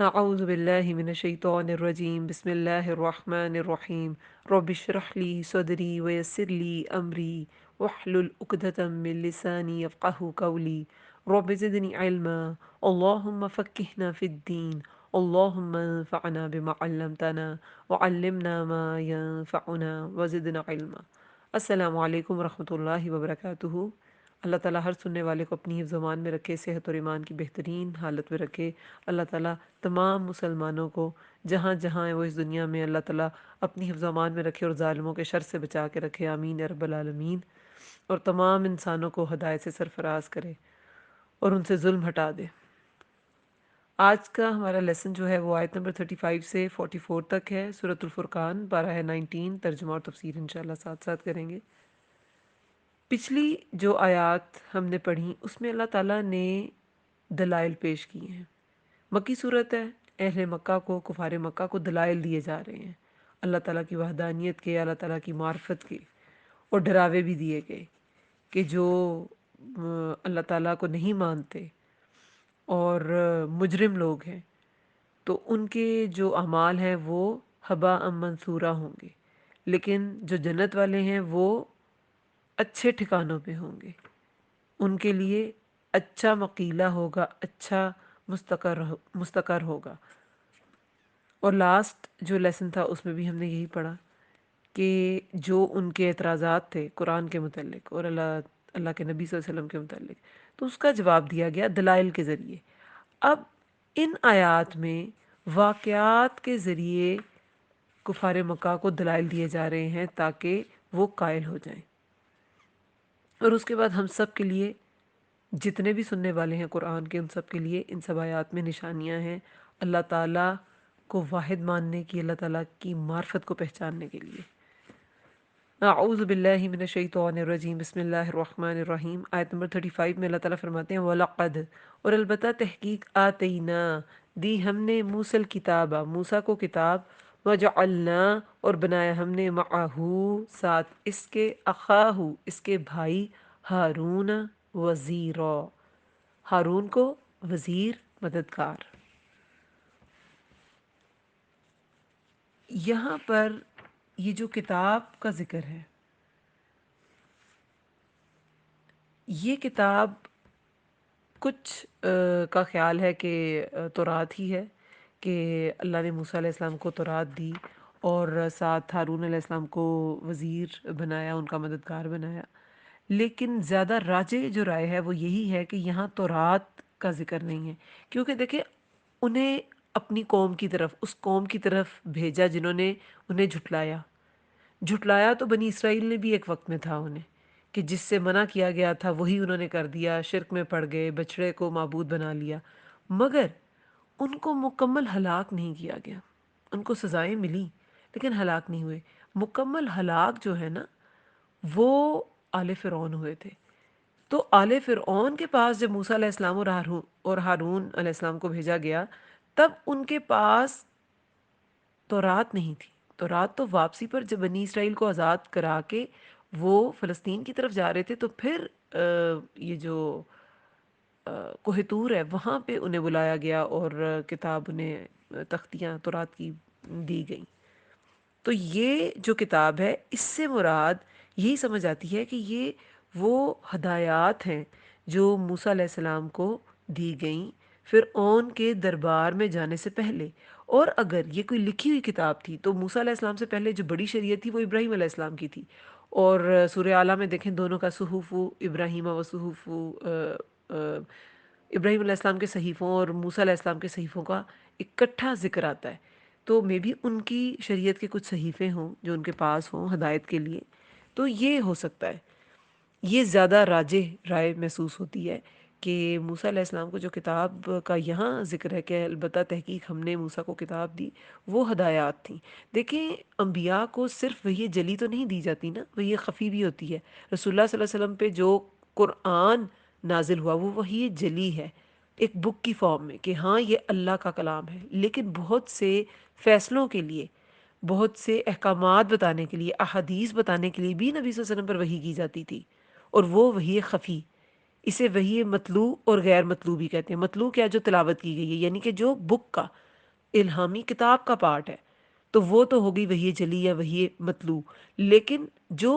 أعوذ بالله من الشيطان الرجيم بسم الله الرحمن الرحيم رب اشرح لي صدري ويسر لي أمري واحلل عقدة من لساني يفقه قولي رب زدني علما اللهم فقهنا في الدين اللهم انفعنا بما علمتنا وعلمنا ما ينفعنا وزدنا علما السلام علیکم ورحمۃ اللہ وبرکاتہ۔ اللہ تعالیٰ ہر سننے والے کو اپنی حفظ و امان میں رکھے، صحت اور ایمان کی بہترین حالت میں رکھے۔ اللہ تعالیٰ تمام مسلمانوں کو جہاں جہاں وہ اس دنیا میں، اللہ تعالیٰ اپنی حفظ و امان میں رکھے اور ظالموں کے شر سے بچا کے رکھے، آمین یا رب العالمین۔ اور تمام انسانوں کو ہدایت سے سرفراز کرے اور ان سے ظلم ہٹا دے۔ آج کا ہمارا لیسن جو ہے وہ آیت نمبر 35 سے 44 تک ہے، سورۃ الفرقان، پارہ ہے 19۔ ترجمہ اور تفسیر انشاءاللہ ساتھ ساتھ کریں گے۔ پچھلی جو آیات ہم نے پڑھی اس میں اللہ تعالیٰ نے دلائل پیش کیے ہیں۔ مکی صورت ہے، اہل مکہ کو، کفار مکہ کو دلائل دیے جا رہے ہیں اللہ تعالیٰ کی وحدانیت کے، اللہ تعالیٰ کی معرفت کے، اور ڈراوے بھی دیے گئے کہ جو اللہ تعالیٰ کو نہیں مانتے اور مجرم لوگ ہیں تو ان کے جو اعمال ہیں وہ ہباء منصورہ ہوں گے، لیکن جو جنت والے ہیں وہ اچھے ٹھکانوں پہ ہوں گے، ان کے لیے اچھا مقیلہ ہوگا، اچھا مستقر ہوگا۔ اور لاسٹ جو لیسن تھا اس میں بھی ہم نے یہی پڑھا کہ جو ان کے اعتراضات تھے قرآن کے متعلق اور اللہ کے نبی صلی اللہ علیہ وسلم کے متعلق، تو اس کا جواب دیا گیا دلائل کے ذریعے۔ اب ان آیات میں واقعات کے ذریعے کفار مکہ کو دلائل دیے جا رہے ہیں تاکہ وہ قائل ہو جائیں، اور اس کے بعد ہم سب کے لیے، جتنے بھی سننے والے ہیں قرآن کے، ان سب کے لیے ان سب آیات میں نشانیاں ہیں اللہ تعالیٰ کو واحد ماننے کی، اللہ تعالیٰ کی معرفت کو پہچاننے کے لیے۔ اعوذ باللہ من الشیطان الرجیم بسم اللہ الرحمن الرحیم۔ آیت نمبر 35 میں اللہ تعالیٰ فرماتے ہیں وَلَقَدْ، اور البتہ تحقیق، آتینا، دی ہم نے، موسیٰ الکتابہ، موسیٰ کو کتاب، وجعلنا، اور بنایا ہم نے، معہو، ساتھ اس کے، اخاہو، اس کے بھائی، ہارون، وزیرا، ہارون کو وزیر، مددگار۔ یہاں پر یہ جو کتاب کا ذکر ہے، یہ کتاب کچھ کا خیال ہے کہ تورات ہی ہے، کہ اللہ نے موسیٰ علیہ السلام کو تورات دی اور ساتھ ہارون علیہ السلام کو وزیر بنایا، ان کا مددگار بنایا۔ لیکن زیادہ راجح جو رائے ہے وہ یہی ہے کہ یہاں تورات کا ذکر نہیں ہے، کیونکہ دیکھیں انہیں اپنی قوم کی طرف، اس قوم کی طرف بھیجا جنہوں نے انہیں جھٹلایا۔ جھٹلایا تو بنی اسرائیل نے بھی ایک وقت میں تھا انہیں، کہ جس سے منع کیا گیا تھا وہی انہوں نے کر دیا، شرک میں پڑ گئے، بچڑے کو معبود بنا لیا، مگر ان کو مکمل ہلاک نہیں کیا گیا۔ ان کو سزائیں ملی لیکن ہلاک نہیں ہوئے۔ مکمل ہلاک جو ہے نا وہ آل فرعون ہوئے تھے۔ تو آل فرعون کے پاس جب موسیٰ علیہ السلام اور ہارون علیہ السلام کو بھیجا گیا، تب ان کے پاس تورات نہیں تھی۔ تورات تو واپسی پر جب بنی اسرائیل کو آزاد کرا کے وہ فلسطین کی طرف جا رہے تھے تو پھر یہ جو کوہ طور ہے وہاں پہ انہیں بلایا گیا اور کتاب انہیں، تختیاں تورات کی دی گئیں۔ تو یہ جو کتاب ہے اس سے مراد یہی سمجھ آتی ہے کہ یہ وہ ہدایات ہیں جو موسیٰ علیہ السلام کو دی گئیں فرعون کے دربار میں جانے سے پہلے۔ اور اگر یہ کوئی لکھی ہوئی کتاب تھی تو موسیٰ علیہ السلام سے پہلے جو بڑی شریعت تھی وہ ابراہیم علیہ السلام کی تھی، اور سورہ اعلیٰ میں دیکھیں دونوں کا صحف ابراہیم و صحف ابراہیم علیہ السلام کے صحیفوں اور موسیٰ علیہ السلام کے صحیفوں کا اکٹھا ذکر آتا ہے۔ تو مے بھی ان کی شریعت کے کچھ صحیفے ہوں جو ان کے پاس ہوں ہدایت کے لیے، تو یہ ہو سکتا ہے۔ یہ زیادہ راجح رائے محسوس ہوتی ہے کہ موسیٰ علیہ السلام کو جو کتاب کا یہاں ذکر ہے کہ البتہ تحقیق ہم نے موسیٰ کو کتاب دی، وہ ہدایات تھیں۔ دیکھیں انبیاء کو صرف وحی جلی تو نہیں دی جاتی نا، وحی خفی بھی ہوتی ہے۔ رسول اللہ صلی اللہ علیہ وسلم پہ جو قرآن نازل ہوا وہ وحی جلی ہے، ایک بک کی فارم میں، کہ ہاں یہ اللہ کا کلام ہے، لیکن بہت سے فیصلوں کے لیے، بہت سے احکامات بتانے کے لیے، احادیث بتانے کے لیے بھی نبی صلی اللہ علیہ وسلم پر وحی کی جاتی تھی، اور وہ وحی خفی، اسے وحی مطلوع اور غیر مطلوع بھی کہتے ہیں۔ مطلوع کیا؟ جو تلاوت کی گئی ہے، یعنی کہ جو بک کا الہامی کتاب کا پارٹ ہے، تو وہ تو ہوگی وحی جلی یا وحی مطلوع، لیکن جو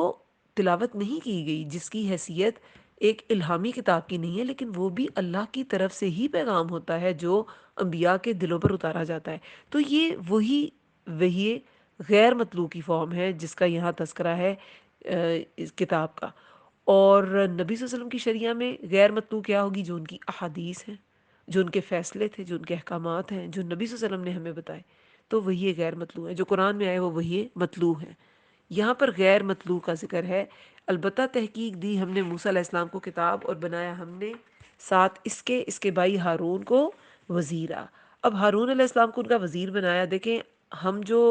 تلاوت نہیں کی گئی، جس کی حیثیت ایک الہامی کتاب کی نہیں ہے، لیکن وہ بھی اللہ کی طرف سے ہی پیغام ہوتا ہے جو انبیاء کے دلوں پر اتارا جاتا ہے، تو یہ وہی وحی غیر مطلوع کی فارم ہے جس کا یہاں تذکرہ ہے اس کتاب کا۔ اور نبی صلی اللہ علیہ وسلم کی شریعہ میں غیر مطلوع کیا ہوگی؟ جو ان کی احادیث ہیں، جو ان کے فیصلے تھے، جو ان کے احکامات ہیں، جو نبی صلی اللہ علیہ وسلم نے ہمیں بتائے، تو وہی غیر مطلوع ہے۔ جو قرآن میں آئے وہ وہی مطلوع ہے۔ یہاں پر غیر مطلوع کا ذکر ہے، البتہ تحقیق دی ہم نے موسیٰ علیہ السلام کو کتاب، اور بنایا ہم نے ساتھ اس کے بھائی ہارون کو وزیرا۔ اب ہارون علیہ السلام کو ان کا وزیر بنایا۔ دیکھیں ہم جو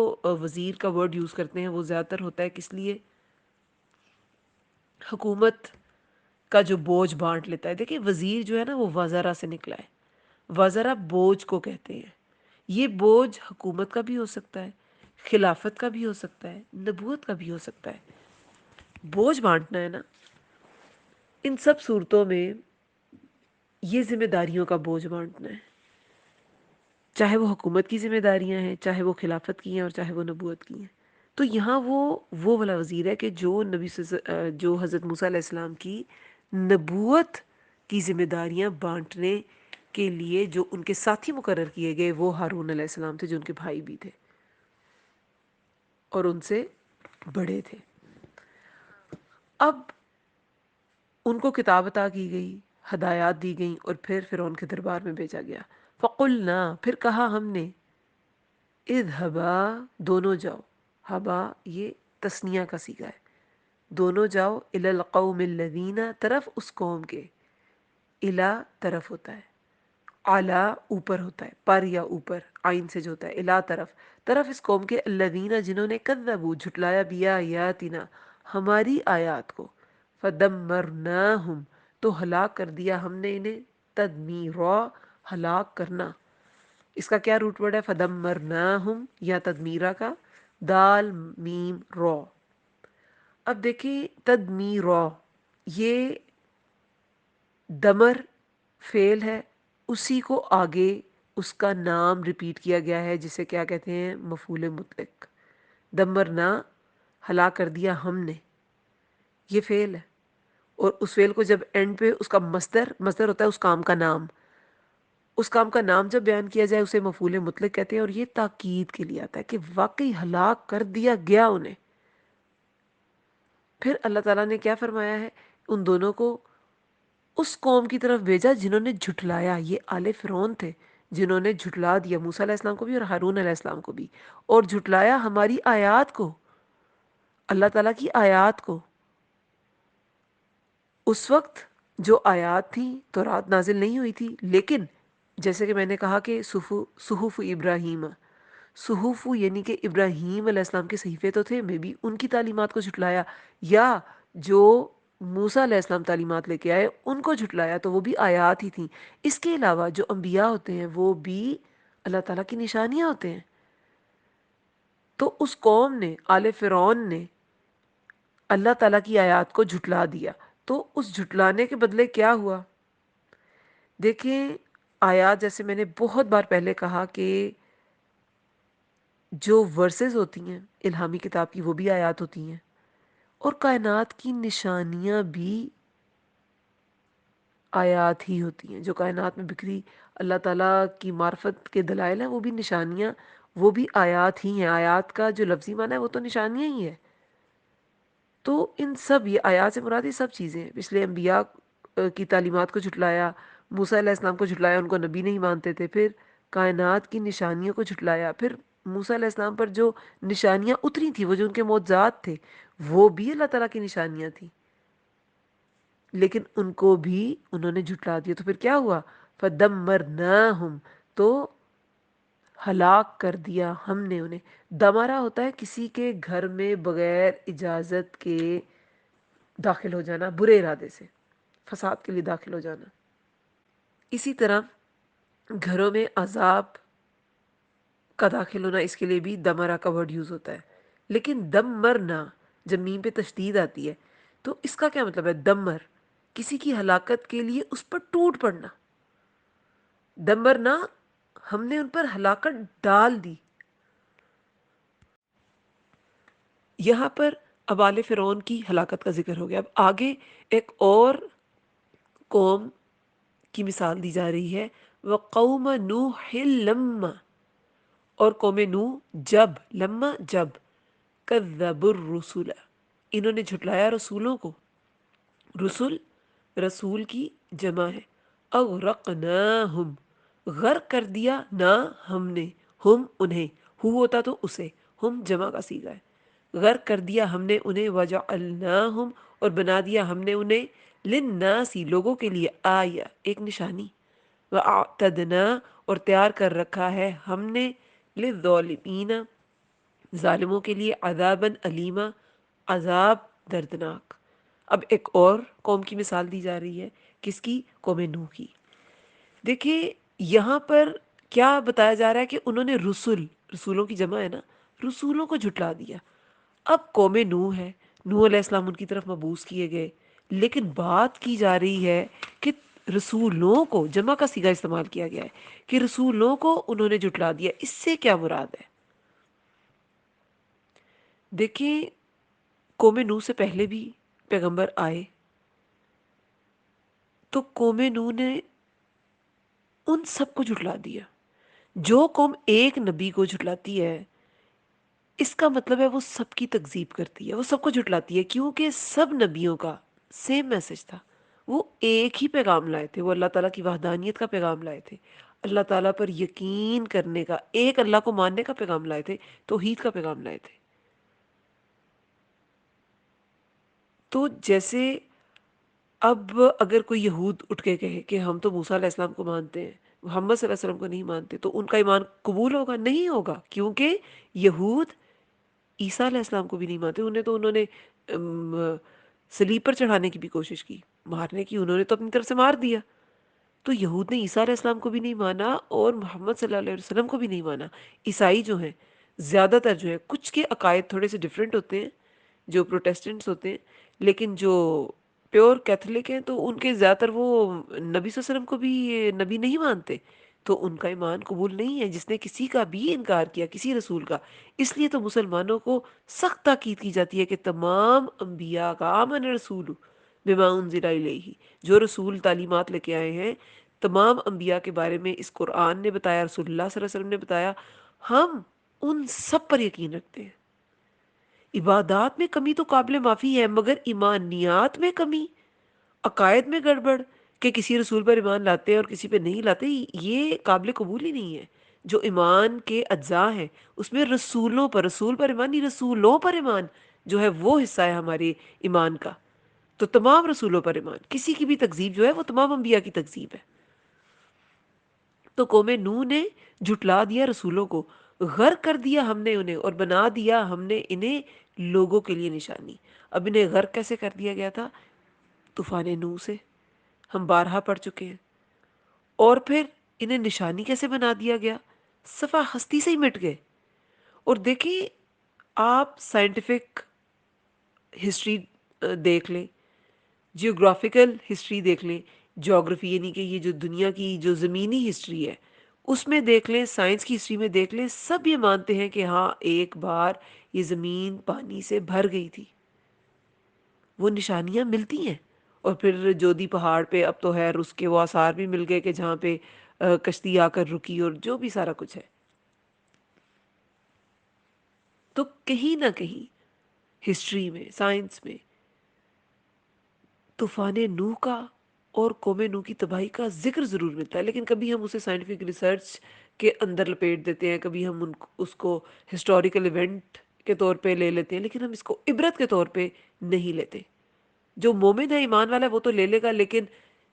وزیر کا ورڈ یوز کرتے ہیں وہ زیادہ تر ہوتا ہے کس لیے؟ حکومت کا جو بوجھ بانٹ لیتا ہے۔ دیکھیں وزیر جو ہے نا وہ وزرا سے نکلا ہے، وزرا بوجھ کو کہتے ہیں۔ یہ بوجھ حکومت کا بھی ہو سکتا ہے، خلافت کا بھی ہو سکتا ہے، نبوت کا بھی ہو سکتا ہے۔ بوجھ بانٹنا ہے نا، ان سب صورتوں میں یہ ذمہ داریوں کا بوجھ بانٹنا ہے، چاہے وہ حکومت کی ذمہ داریاں ہیں، چاہے وہ خلافت کی ہیں، اور چاہے وہ نبوت کی ہیں۔ تو یہاں وہ والا وزیر ہے کہ جو جو حضرت موسیٰ علیہ السلام کی نبوت کی ذمہ داریاں بانٹنے کے لیے جو ان کے ساتھی مقرر کیے گئے وہ ہارون علیہ السلام تھے، جو ان کے بھائی بھی تھے اور ان سے بڑے تھے۔ اب ان کو کتاب عطا کی گئی، ہدایات دی گئیں، اور پھر فرعون کے دربار میں بھیجا گیا۔ فَقُلْنَا، پھر کہا ہم نے، اذهبا، دونوں جاؤ، ہبا یہ تثنیہ کا صیغہ ہے، دونوں جاؤ، الی القوم الذین، طرف اس قوم کے، الی طرف ہوتا ہے، اعلی اوپر ہوتا ہے، پر یا اوپر، آئین سے جو ہوتا ہے، الی طرف اس قوم کے، الذین جنہوں نے کذبوا جھٹلایا، بآیاتنا ہماری آیات کو، فدمرناہم تو ہلاک کر دیا ہم نے انہیں، تدمیرا ہلاک کرنا۔ اس کا کیا روٹ ورڈ ہے؟ فدمرناہم یا تدمیرہ کا، دال میم را۔ اب دیکھیں تدمیرا، یہ دمر فعل ہے، اسی کو آگے اس کا نام ریپیٹ کیا گیا ہے جسے کیا کہتے ہیں؟ مفعول مطلق۔ دمرنا ہلاک کر دیا ہم نے، یہ فعل ہے، اور اس فعل کو جب اینڈ پہ اس کا مصدر ہوتا ہے اس کام کا نام، اس کام کا نام جب بیان کیا جائے اسے مفعول مطلق کہتے ہیں، اور یہ تاکید کے لیے آتا ہے کہ واقعی ہلاک کر دیا گیا انہیں۔ پھر اللہ تعالیٰ نے کیا فرمایا ہے؟ ان دونوں کو اس قوم کی طرف بھیجا جنہوں نے جھٹلایا، یہ آل فرعون تھے جنہوں نے جھٹلا دیا موسیٰ علیہ السلام کو بھی اور ہارون علیہ السلام کو بھی، اور جھٹلایا ہماری آیات کو، اللہ تعالیٰ کی آیات کو۔ اس وقت جو آیات تھیں تورات نازل نہیں ہوئی تھی، لیکن جیسے کہ میں نے کہا کہ صحف ابراہیم، صحف یعنی کہ ابراہیم علیہ السلام کے صحیفے تو تھے، میں بھی ان کی تعلیمات کو جھٹلایا، یا جو موسیٰ علیہ السلام تعلیمات لے کے آئے ان کو جھٹلایا، تو وہ بھی آیات ہی تھیں۔ اس کے علاوہ جو انبیاء ہوتے ہیں وہ بھی اللہ تعالیٰ کی نشانیاں ہوتے ہیں۔ تو اس قوم نے، آل فرعون نے، اللہ تعالیٰ کی آیات کو جھٹلا دیا، تو اس جھٹلانے کے بدلے کیا ہوا؟ دیکھیں آیات، جیسے میں نے بہت بار پہلے کہا کہ جو ورسز ہوتی ہیں الہامی کتاب کی وہ بھی آیات ہوتی ہیں، اور کائنات کی نشانیاں بھی آیات ہی ہوتی ہیں۔ جو کائنات میں بکھری اللہ تعالیٰ کی معرفت کے دلائل ہیں وہ بھی نشانیاں، وہ بھی آیات ہی ہیں۔ آیات کا جو لفظی معنی ہے وہ تو نشانیاں ہی ہے۔ تو ان سب، یہ آیات سے مراد یہ سب چیزیں ہیں۔ پچھلے انبیاء کی تعلیمات کو جھٹلایا، موسیٰ علیہ السلام کو جھٹلایا، ان کو نبی نہیں مانتے تھے، پھر کائنات کی نشانیوں کو جھٹلایا، پھر موسیٰ علیہ السلام پر جو نشانیاں اتری تھیں، وہ جو ان کے معجزات تھے وہ بھی اللہ تعالیٰ کی نشانیاں تھیں، لیکن ان کو بھی انہوں نے جھٹلا دیا۔ تو پھر کیا ہوا؟ فدمرناہم، تو ہلاک کر دیا ہم نے انہیں۔ دمارہ ہوتا ہے کسی کے گھر میں بغیر اجازت کے داخل ہو جانا، برے ارادے سے فساد کے لیے داخل ہو جانا۔ اسی طرح گھروں میں عذاب کا داخل ہونا، اس کے لیے بھی دمرہ کا ورڈ یوز ہوتا ہے۔ لیکن دمرنا جب میم پہ تشدید آتی ہے تو اس کا کیا مطلب ہے؟ دمر کسی کی ہلاکت کے لیے اس پر ٹوٹ پڑنا، دمرنا ہم نے ان پر ہلاکت ڈال دی. یہاں پر اب آل فرعون کی ہلاکت کا ذکر ہو گیا. اب آگے ایک اور قوم کی مثال دی جا رہی ہے. وَقَوْمَ نُوحٍ لَمَّا، اور قوم نوح جب، لما جب، کذبوا الرسل، انہوں نے جھٹلایا رسولوں کو. رسول رسول کی جمع ہے. اغرقناہم، غرق کر دیا نہ ہم نے، ہم انہیں، ہو ہوتا تو اسے، ہم جمع کا صیغہ ہے. غرق کر دیا ہم نے انہیں. وجعلناہم، اور بنا دیا ہم نے انہیں، للناسی لوگوں کے لیے، آیا ایک نشانی. وَأَعْتَدْنَا، اور تیار کر رکھا ہے ہم نے، للظالمین ظالموں کے لیے، عذابًا علیما عذاب دردناک. اب ایک اور قوم کی مثال دی جا رہی ہے. کس کی؟ قوم نوح کی. دیکھیں یہاں پر کیا بتایا جا رہا ہے کہ انہوں نے رسولوں کی جمع ہے نا، رسولوں کو جھٹلا دیا. اب قوم نوح ہے، نوح علیہ السلام ان کی طرف مبعوث کیے گئے، لیکن بات کی جا رہی ہے کہ رسولوں کو، جمع کا صیغہ استعمال کیا گیا ہے کہ رسولوں کو انہوں نے جھٹلا دیا. اس سے کیا مراد ہے؟ دیکھیں قوم نوح سے پہلے بھی پیغمبر آئے، تو قوم نوح نے ان سب کو جھٹلا دیا. جو قوم ایک نبی کو جھٹلاتی ہے، اس کا مطلب ہے وہ سب کی تکذیب کرتی ہے، وہ سب کو جھٹلاتی ہے، کیونکہ سب نبیوں کا سیم میسج تھا. وہ ایک ہی پیغام لائے تھے، وہ اللہ تعالیٰ کی وحدانیت کا پیغام لائے تھے، اللہ تعالیٰ پر یقین کرنے کا، ایک اللہ کو ماننے کا پیغام لائے تھے، توحید کا پیغام لائے تھے. تو جیسے اب اگر کوئی یہود اٹھ کے کہے کہ ہم تو موسیٰ علیہ السلام کو مانتے ہیں، محمد صلی اللہ علیہ وسلم کو نہیں مانتے، تو ان کا ایمان قبول ہوگا؟ نہیں ہوگا، کیونکہ یہود عیسیٰ علیہ السلام کو بھی نہیں مانتے. انہوں نے صلیب پر چڑھانے کی بھی کوشش کی، مارنے کی، انہوں نے تو اپنی طرف سے مار دیا. تو یہود نے عیسیٰ علیہ السلام کو بھی نہیں مانا اور محمد صلی اللہ علیہ وسلم کو بھی نہیں مانا. عیسائی جو ہیں، زیادہ تر جو ہے، کچھ کے عقائد تھوڑے سے ڈیفرنٹ ہوتے ہیں، جو پروٹیسٹنٹس ہوتے ہیں، لیکن جو پیور کیتھولک ہیں تو ان کے زیادہ تر وہ نبی صلی اللہ علیہ وسلم کو بھی نبی نہیں مانتے، تو ان کا ایمان قبول نہیں ہے جس نے کسی کا بھی انکار کیا، کسی رسول کا. اس لیے تو مسلمانوں کو سخت تاکید کی جاتی ہے کہ تمام انبیاء کا، آمن رسول بما انزل الیہ، جو رسول تعلیمات لے کے آئے ہیں تمام انبیاء کے بارے میں، اس قرآن نے بتایا، رسول اللہ صلی اللہ علیہ وسلم نے بتایا، ہم ان سب پر یقین رکھتے ہیں. عبادات میں کمی تو قابل معافی ہے، مگر ایمانیات میں کمی، عقائد میں گڑبڑ، کہ کسی رسول پر ایمان لاتے ہیں اور کسی پہ نہیں لاتے، یہ قابل قبول ہی نہیں ہے. جو ایمان کے اجزاء ہیں اس میں رسولوں پر، رسول پر ایمان نہیں، رسولوں پر ایمان جو ہے وہ حصہ ہے ہمارے ایمان کا. تو تمام رسولوں پر ایمان، کسی کی بھی تکذیب جو ہے وہ تمام انبیاء کی تکذیب ہے. تو قوم نوح نے جھٹلا دیا رسولوں کو، غرق کر دیا ہم نے انہیں، اور بنا دیا ہم نے انہیں لوگوں کے لیے نشانی. اب انہیں غرق کیسے کر دیا گیا تھا؟ طوفان نوح سے، ہم بارہا پڑھ چکے ہیں. اور پھر انہیں نشانی کیسے بنا دیا گیا؟ صفحہ ہستی سے ہی مٹ گئے. اور دیکھیں آپ سائنٹیفک ہسٹری دیکھ لیں، جیوگرافیکل ہسٹری دیکھ لیں، جیوگرافی یعنی کہ یہ جو دنیا کی جو زمینی ہسٹری ہے اس میں دیکھ لیں، سائنس کی ہسٹری میں دیکھ لیں، سب یہ مانتے ہیں کہ ہاں ایک بار یہ زمین پانی سے بھر گئی تھی. وہ نشانیاں ملتی ہیں. اور پھر جودی پہاڑ پہ اب تو ہے اس کے وہ آثار بھی مل گئے کہ جہاں پہ کشتی آ کر رکی، اور جو بھی سارا کچھ ہے. تو کہیں نہ کہیں ہسٹری میں، سائنس میں طوفان نوح کا اور قوم نوح کی تباہی کا ذکر ضرور ملتا ہے، لیکن کبھی ہم اسے سائنٹیفک ریسرچ کے اندر لپیٹ دیتے ہیں، کبھی ہم اس کو ہسٹوریکل ایونٹ کے طور پہ لے لیتے ہیں، لیکن ہم اس کو عبرت کے طور پہ نہیں لیتے. جو مومن ہے، ایمان والا ہے، وہ تو لے لے گا، لیکن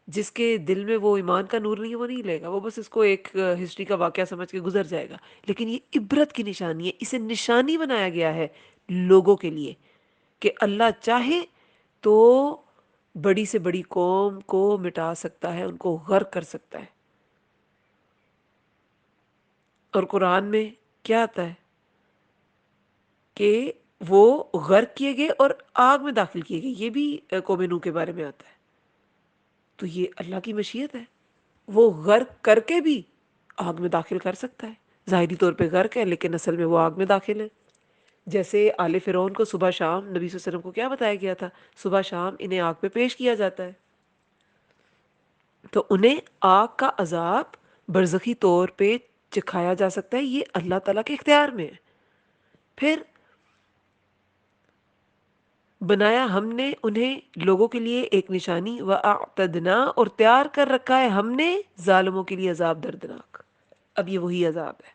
جس کے دل میں وہ ایمان کا نور نہیں ہے وہ نہیں لے گا، وہ بس اس کو ایک ہسٹری کا واقعہ سمجھ کے گزر جائے گا. لیکن یہ عبرت کی نشانی ہے، اسے نشانی بنایا گیا ہے لوگوں کے لیے کہ اللہ چاہے تو بڑی سے بڑی قوم کو مٹا سکتا ہے، ان کو غرق کر سکتا ہے. اور قرآن میں کیا آتا ہے کہ وہ غرق کیے گئے اور آگ میں داخل کیے گئے، یہ بھی قوم نوح کے بارے میں آتا ہے. تو یہ اللہ کی مشیت ہے. وہ غرق کر کے بھی آگ میں داخل کر سکتا ہے. ظاہری طور پہ غرق ہے لیکن اصل میں وہ آگ میں داخل ہے. جیسے آل فرعون کو صبح شام نبی صلی اللہ علیہ وسلم کو کیا بتایا گیا تھا؟ صبح شام انہیں آگ پہ پیش کیا جاتا ہے. تو انہیں آگ کا عذاب برزخی طور پہ چکھایا جا سکتا ہے، یہ اللہ تعالیٰ کے اختیار میں ہے. پھر بنایا ہم نے انہیں لوگوں کے لیے ایک نشانی، وَأَعْتَدْنَا، اور تیار کر رکھا ہے ہم نے ظالموں کے لیے عذاب دردناک. اب یہ وہی عذاب ہے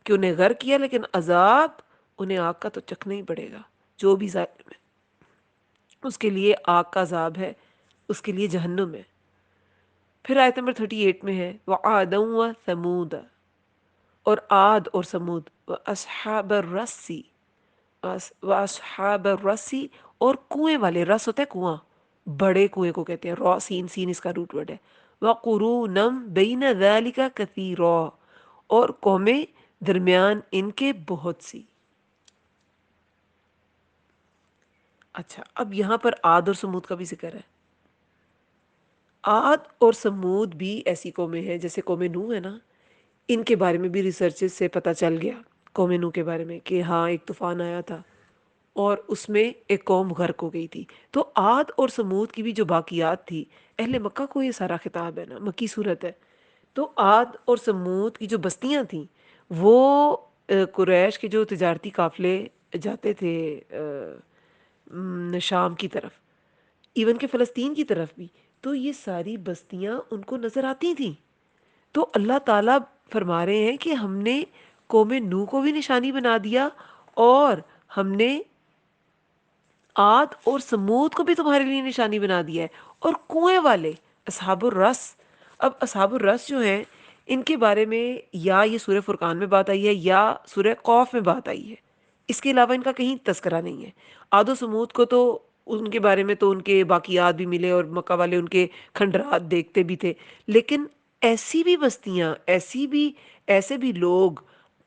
کہ انہیں غرق کیا لیکن عذاب انہیں آگ کا تو چکھنا ہی پڑے گا. جو بھی ظالم ہے اس کے لیے آگ کا عذاب ہے، اس کے لیے جہنم ہے. پھر آیت نمبر 38 میں ہے وَعَادًا وَثَمُودَ، اور عاد اور سمود، وَأَصْحَابَ الرَّسِّ، وَأَصْحَابَ الرَّسِّ، اور کنویں والے. رس ہوتا ہے کنواں، بڑے کنویں کو کہتے ہیں. را سین، سین اس کا روٹ ورڈ ہے. وَقُرُونًا بَيْنَ ذَلِكَ كَثِيرًا، اور قومیں درمیان ان کے بہت سی. اچھا اب یہاں پر عاد اور سمود کا بھی ذکر ہے. عاد اور سمود بھی ایسی قومیں ہیں جیسے قوم نوح ہے نا، ان کے بارے میں بھی ریسرچز سے پتہ چل گیا قوم نوح کے بارے میں کہ ہاں ایک طوفان آیا تھا اور اس میں ایک قوم غرق ہو گئی تھی. تو عاد اور سمود کی بھی جو باقیات تھی، اہل مکہ کو یہ سارا خطاب ہے نا، مکی صورت ہے. تو عاد اور سمود کی جو بستیاں تھیں وہ قریش کے جو تجارتی قافلے جاتے تھے شام کی طرف، ایون کہ فلسطین کی طرف بھی، تو یہ ساری بستیاں ان کو نظر آتی تھیں. تو اللہ تعالیٰ فرما رہے ہیں کہ ہم نے قوم نوح کو بھی نشانی بنا دیا، اور ہم نے عاد اور سمود کو بھی تمہارے لیے نشانی بنا دیا ہے. اور کنویں والے اصحاب الرس، اب اصحاب الرس جو ہیں ان کے بارے میں یا یہ سورہ فرقان میں بات آئی ہے یا سورہ قوف میں بات آئی ہے، اس کے علاوہ ان کا کہیں تذکرہ نہیں ہے. عاد و سمود کو تو ان کے بارے میں تو ان کے باقیات بھی ملے اور مکہ والے ان کے کھنڈرات دیکھتے بھی تھے، لیکن ایسی بھی بستیاں، ایسے بھی لوگ،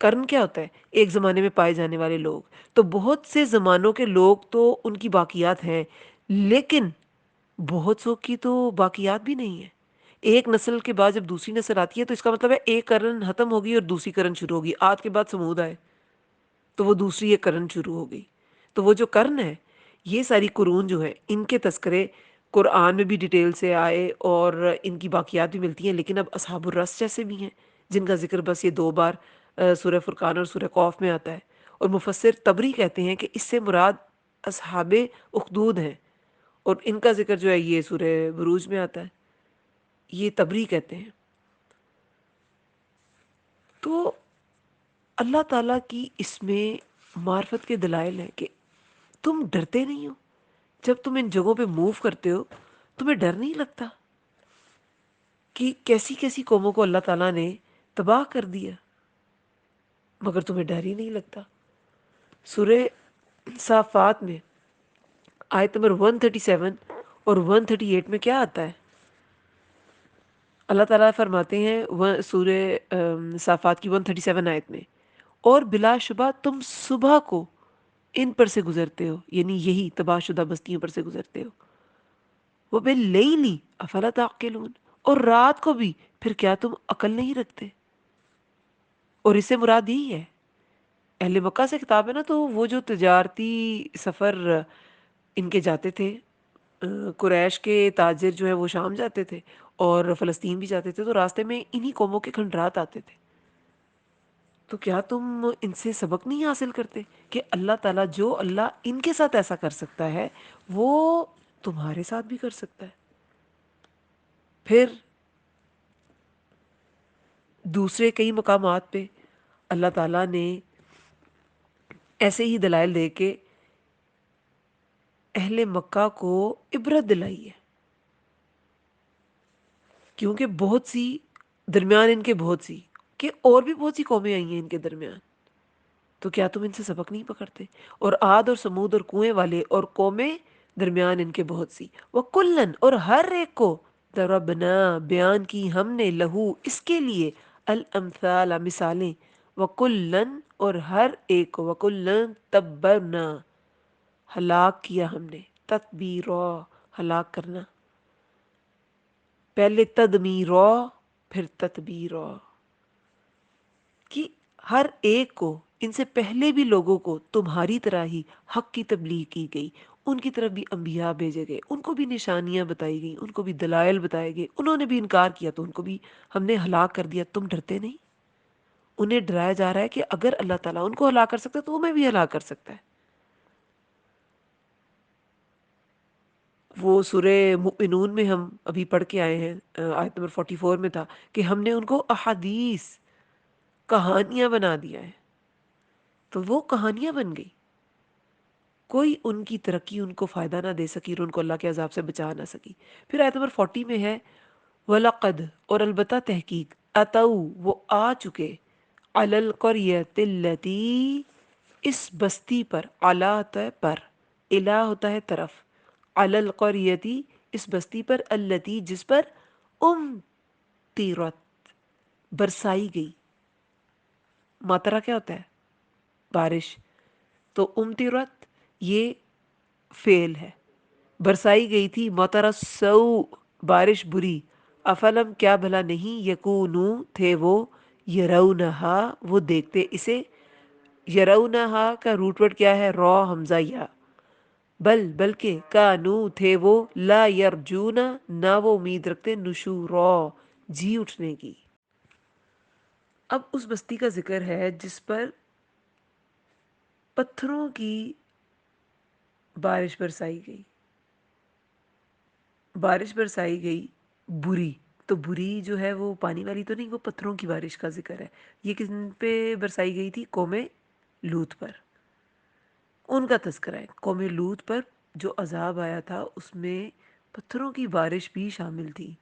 کرن کیا ہوتا ہے ایک زمانے میں پائے جانے والے لوگ، تو بہت سے زمانوں کے لوگ تو ان کی باقیات ہیں، لیکن بہت سو کی تو باقیات بھی نہیں ہے. ایک نسل کے بعد جب دوسری نسل آتی ہے تو اس کا مطلب ہے ایک کرن ختم ہوگی اور دوسری کرن شروع ہوگی. عاد کے بعد سمود آئے تو وہ دوسری ایک کرن شروع ہو گئی. تو وہ جو کرن ہے، یہ ساری قرون جو ہے ان کے تذکرے قرآن میں بھی ڈیٹیل سے آئے اور ان کی باقیات بھی ملتی ہیں. لیکن اب اصحاب الرس جیسے بھی ہیں جن کا ذکر بس یہ 2 بار سورہ فرقان اور سورہ قوف میں آتا ہے. اور مفسر تبری کہتے ہیں کہ اس سے مراد اصحاب اخدود ہیں، اور ان کا ذکر جو ہے یہ سورہ بروج میں آتا ہے، یہ تبری کہتے ہیں. تو اللہ تعالیٰ کی اس میں معرفت کے دلائل ہیں کہ تم ڈرتے نہیں ہو جب تم ان جگہوں پہ موو کرتے ہو. تمہیں ڈر نہیں لگتا کہ کیسی کیسی قوموں کو اللہ تعالیٰ نے تباہ کر دیا، مگر تمہیں ڈر ہی نہیں لگتا. سورہ صافات میں آیت نمبر 137 اور 138 میں کیا آتا ہے؟ اللہ تعالیٰ فرماتے ہیں سورہ صافات کی 137 آیت میں، اور بلا شبہ تم صبح کو ان پر سے گزرتے ہو، یعنی یہی تباہ شدہ بستیوں پر سے گزرتے ہو. وہ باللیل افلا تعقلون، اور رات کو بھی پھر کیا تم عقل نہیں رکھتے؟ اور اس سے مراد یہی ہے، اہل مکہ سے خطاب ہے نا، تو وہ جو تجارتی سفر ان کے جاتے تھے، قریش کے تاجر جو ہے وہ شام جاتے تھے اور فلسطین بھی جاتے تھے، تو راستے میں انہی قوموں کے کھنڈرات آتے تھے. تو کیا تم ان سے سبق نہیں حاصل کرتے کہ اللہ تعالیٰ جو اللہ ان کے ساتھ ایسا کر سکتا ہے وہ تمہارے ساتھ بھی کر سکتا ہے. پھر دوسرے کئی مقامات پہ اللہ تعالیٰ نے ایسے ہی دلائل دے کے اہل مکہ کو عبرت دلائی ہے، کیونکہ بہت سی درمیان ان کے بہت سی کہ اور بھی بہت سی قومیں آئی ہیں ان کے درمیان. تو کیا تم ان سے سبق نہیں پکڑتے؟ اور عاد اور سمود اور کنویں والے اور قومیں درمیان ان کے بہت سی، وَكُلًّا، اور ہر ایک کو ضربنا بیان کی ہم نے، لہو اس کے لیے، الامثال مثالیں، وَكُلًّا اور ہر ایک کو، وَكُلًّا تبرنا ہلاک کیا ہم نے، تتبیرا ہلاک کرنا، پہلے تدمیرا پھر تتبیرا. کہ ہر ایک کو، ان سے پہلے بھی لوگوں کو تمہاری طرح ہی حق کی تبلیغ کی گئی، ان کی طرف بھی انبیاء بھیجے گئے، ان کو بھی نشانیاں بتائی گئیں، ان کو بھی دلائل بتائے گئے، انہوں نے بھی انکار کیا تو ان کو بھی ہم نے ہلاک کر دیا۔ تم ڈرتے نہیں؟ انہیں ڈرایا جا رہا ہے کہ اگر اللہ تعالیٰ ان کو ہلاک کر سکتا ہے تو ہمیں بھی ہلاک کر سکتا ہے۔ وہ سورہ مؤمنون میں ہم ابھی پڑھ کے آئے ہیں، آیت نمبر 44 میں تھا کہ ہم نے ان کو احادیث، کہانیاں بنا دیا ہے، تو وہ کہانیاں بن گئی، کوئی ان کی ترقی ان کو فائدہ نہ دے سکی اور ان کو اللہ کے عذاب سے بچا نہ سکی۔ پھر آیت نمبر 40 میں ہے وَلَقَدْ، اور البتہ تحقیق، اتَو، وہ آ چکے، عَلَى الْقَرْيَةِ الَّتِي، اس بستی پر، عَلَا ہوتا ہے پر، الہ ہوتا ہے طرف، عَلَى الْقَرْيَةِ، اس بستی پر، الَّتِي، جس پر، امطرت، برسائی گئی۔ ماترا کیا ہوتا ہے؟ بارش۔ تو امطرت یہ فعل ہے، برسائی گئی تھی، مطر السوء، بارش بری، افلم، کیا بھلا نہیں، یکونو، تھے وہ، یرونہا، وہ دیکھتے اسے، یرونہا کا روٹ ورڈ کیا ہے؟ را حمزہ یا، بلکہ کانو، تھے وہ، لا یرجونا، نہ وہ امید رکھتے، نشورا، جی اٹھنے کی۔ اب اس بستی کا ذکر ہے جس پر پتھروں کی بارش برسائی گئی، بارش برسائی گئی بری، تو بری جو ہے وہ پانی والی تو نہیں، وہ پتھروں کی بارش کا ذکر ہے۔ یہ کن پہ برسائی گئی تھی؟ قوم لوط پر، ان کا تذکرہ ہے۔ قوم لوط پر جو عذاب آیا تھا اس میں پتھروں کی بارش بھی شامل تھی۔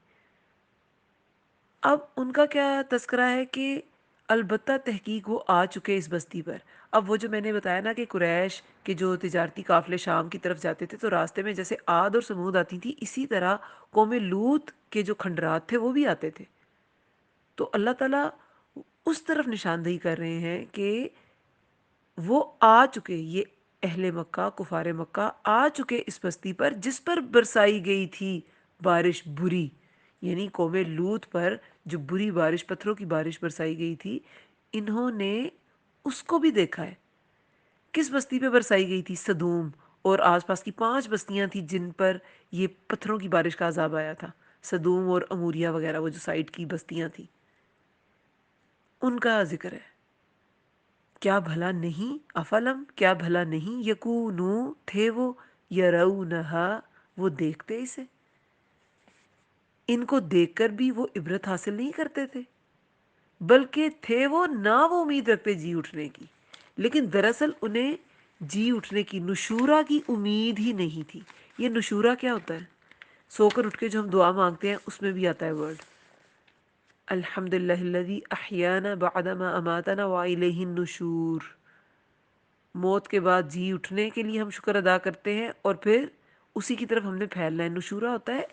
اب ان کا کیا تذکرہ ہے کہ البتہ تحقیق وہ آ چکے اس بستی پر۔ اب وہ جو میں نے بتایا نا کہ قریش کے جو تجارتی قافلے شام کی طرف جاتے تھے تو راستے میں جیسے عاد اور سمود آتی تھی، اسی طرح قوم لوط کے جو کھنڈرات تھے وہ بھی آتے تھے۔ تو اللہ تعالیٰ اس طرف نشاندہی کر رہے ہیں کہ وہ آ چکے، یہ اہل مکہ، کفار مکہ آ چکے اس بستی پر جس پر برسائی گئی تھی بارش بری، یعنی قوم لوط پر جو بری بارش، پتھروں کی بارش برسائی گئی تھی، انہوں نے اس کو بھی دیکھا ہے۔ کس بستی پہ برسائی گئی تھی؟ سدوم اور آس پاس کی 5 بستیاں تھیں جن پر یہ پتھروں کی بارش کا عذاب آیا تھا، سدوم اور اموریہ وغیرہ، وہ جو سائڈ کی بستیاں تھیں، ان کا ذکر ہے۔ کیا بھلا نہیں، افلم، کیا بھلا نہیں، یکونو، تھے وہ، یرونہا، وہ دیکھتے اسے، ان کو دیکھ کر بھی وہ عبرت حاصل نہیں کرتے تھے، بلکہ تھے وہ، نہ وہ امید رکھتے جی اٹھنے کی، لیکن دراصل انہیں جی اٹھنے کی، نشورہ کی امید ہی نہیں تھی۔ یہ نشورہ کیا ہوتا ہے؟ سو کر اٹھ کے جو ہم دعا مانگتے ہیں اس میں بھی آتا ہے ورڈ الحمد للہ الذی احیانا بعدما اماتنا والیہ النشور، موت کے بعد جی اٹھنے کے لیے ہم شکر ادا کرتے ہیں اور پھر اسی کی طرف ہم نے پھیلنا ہے۔ نشورہ ہوتا ہے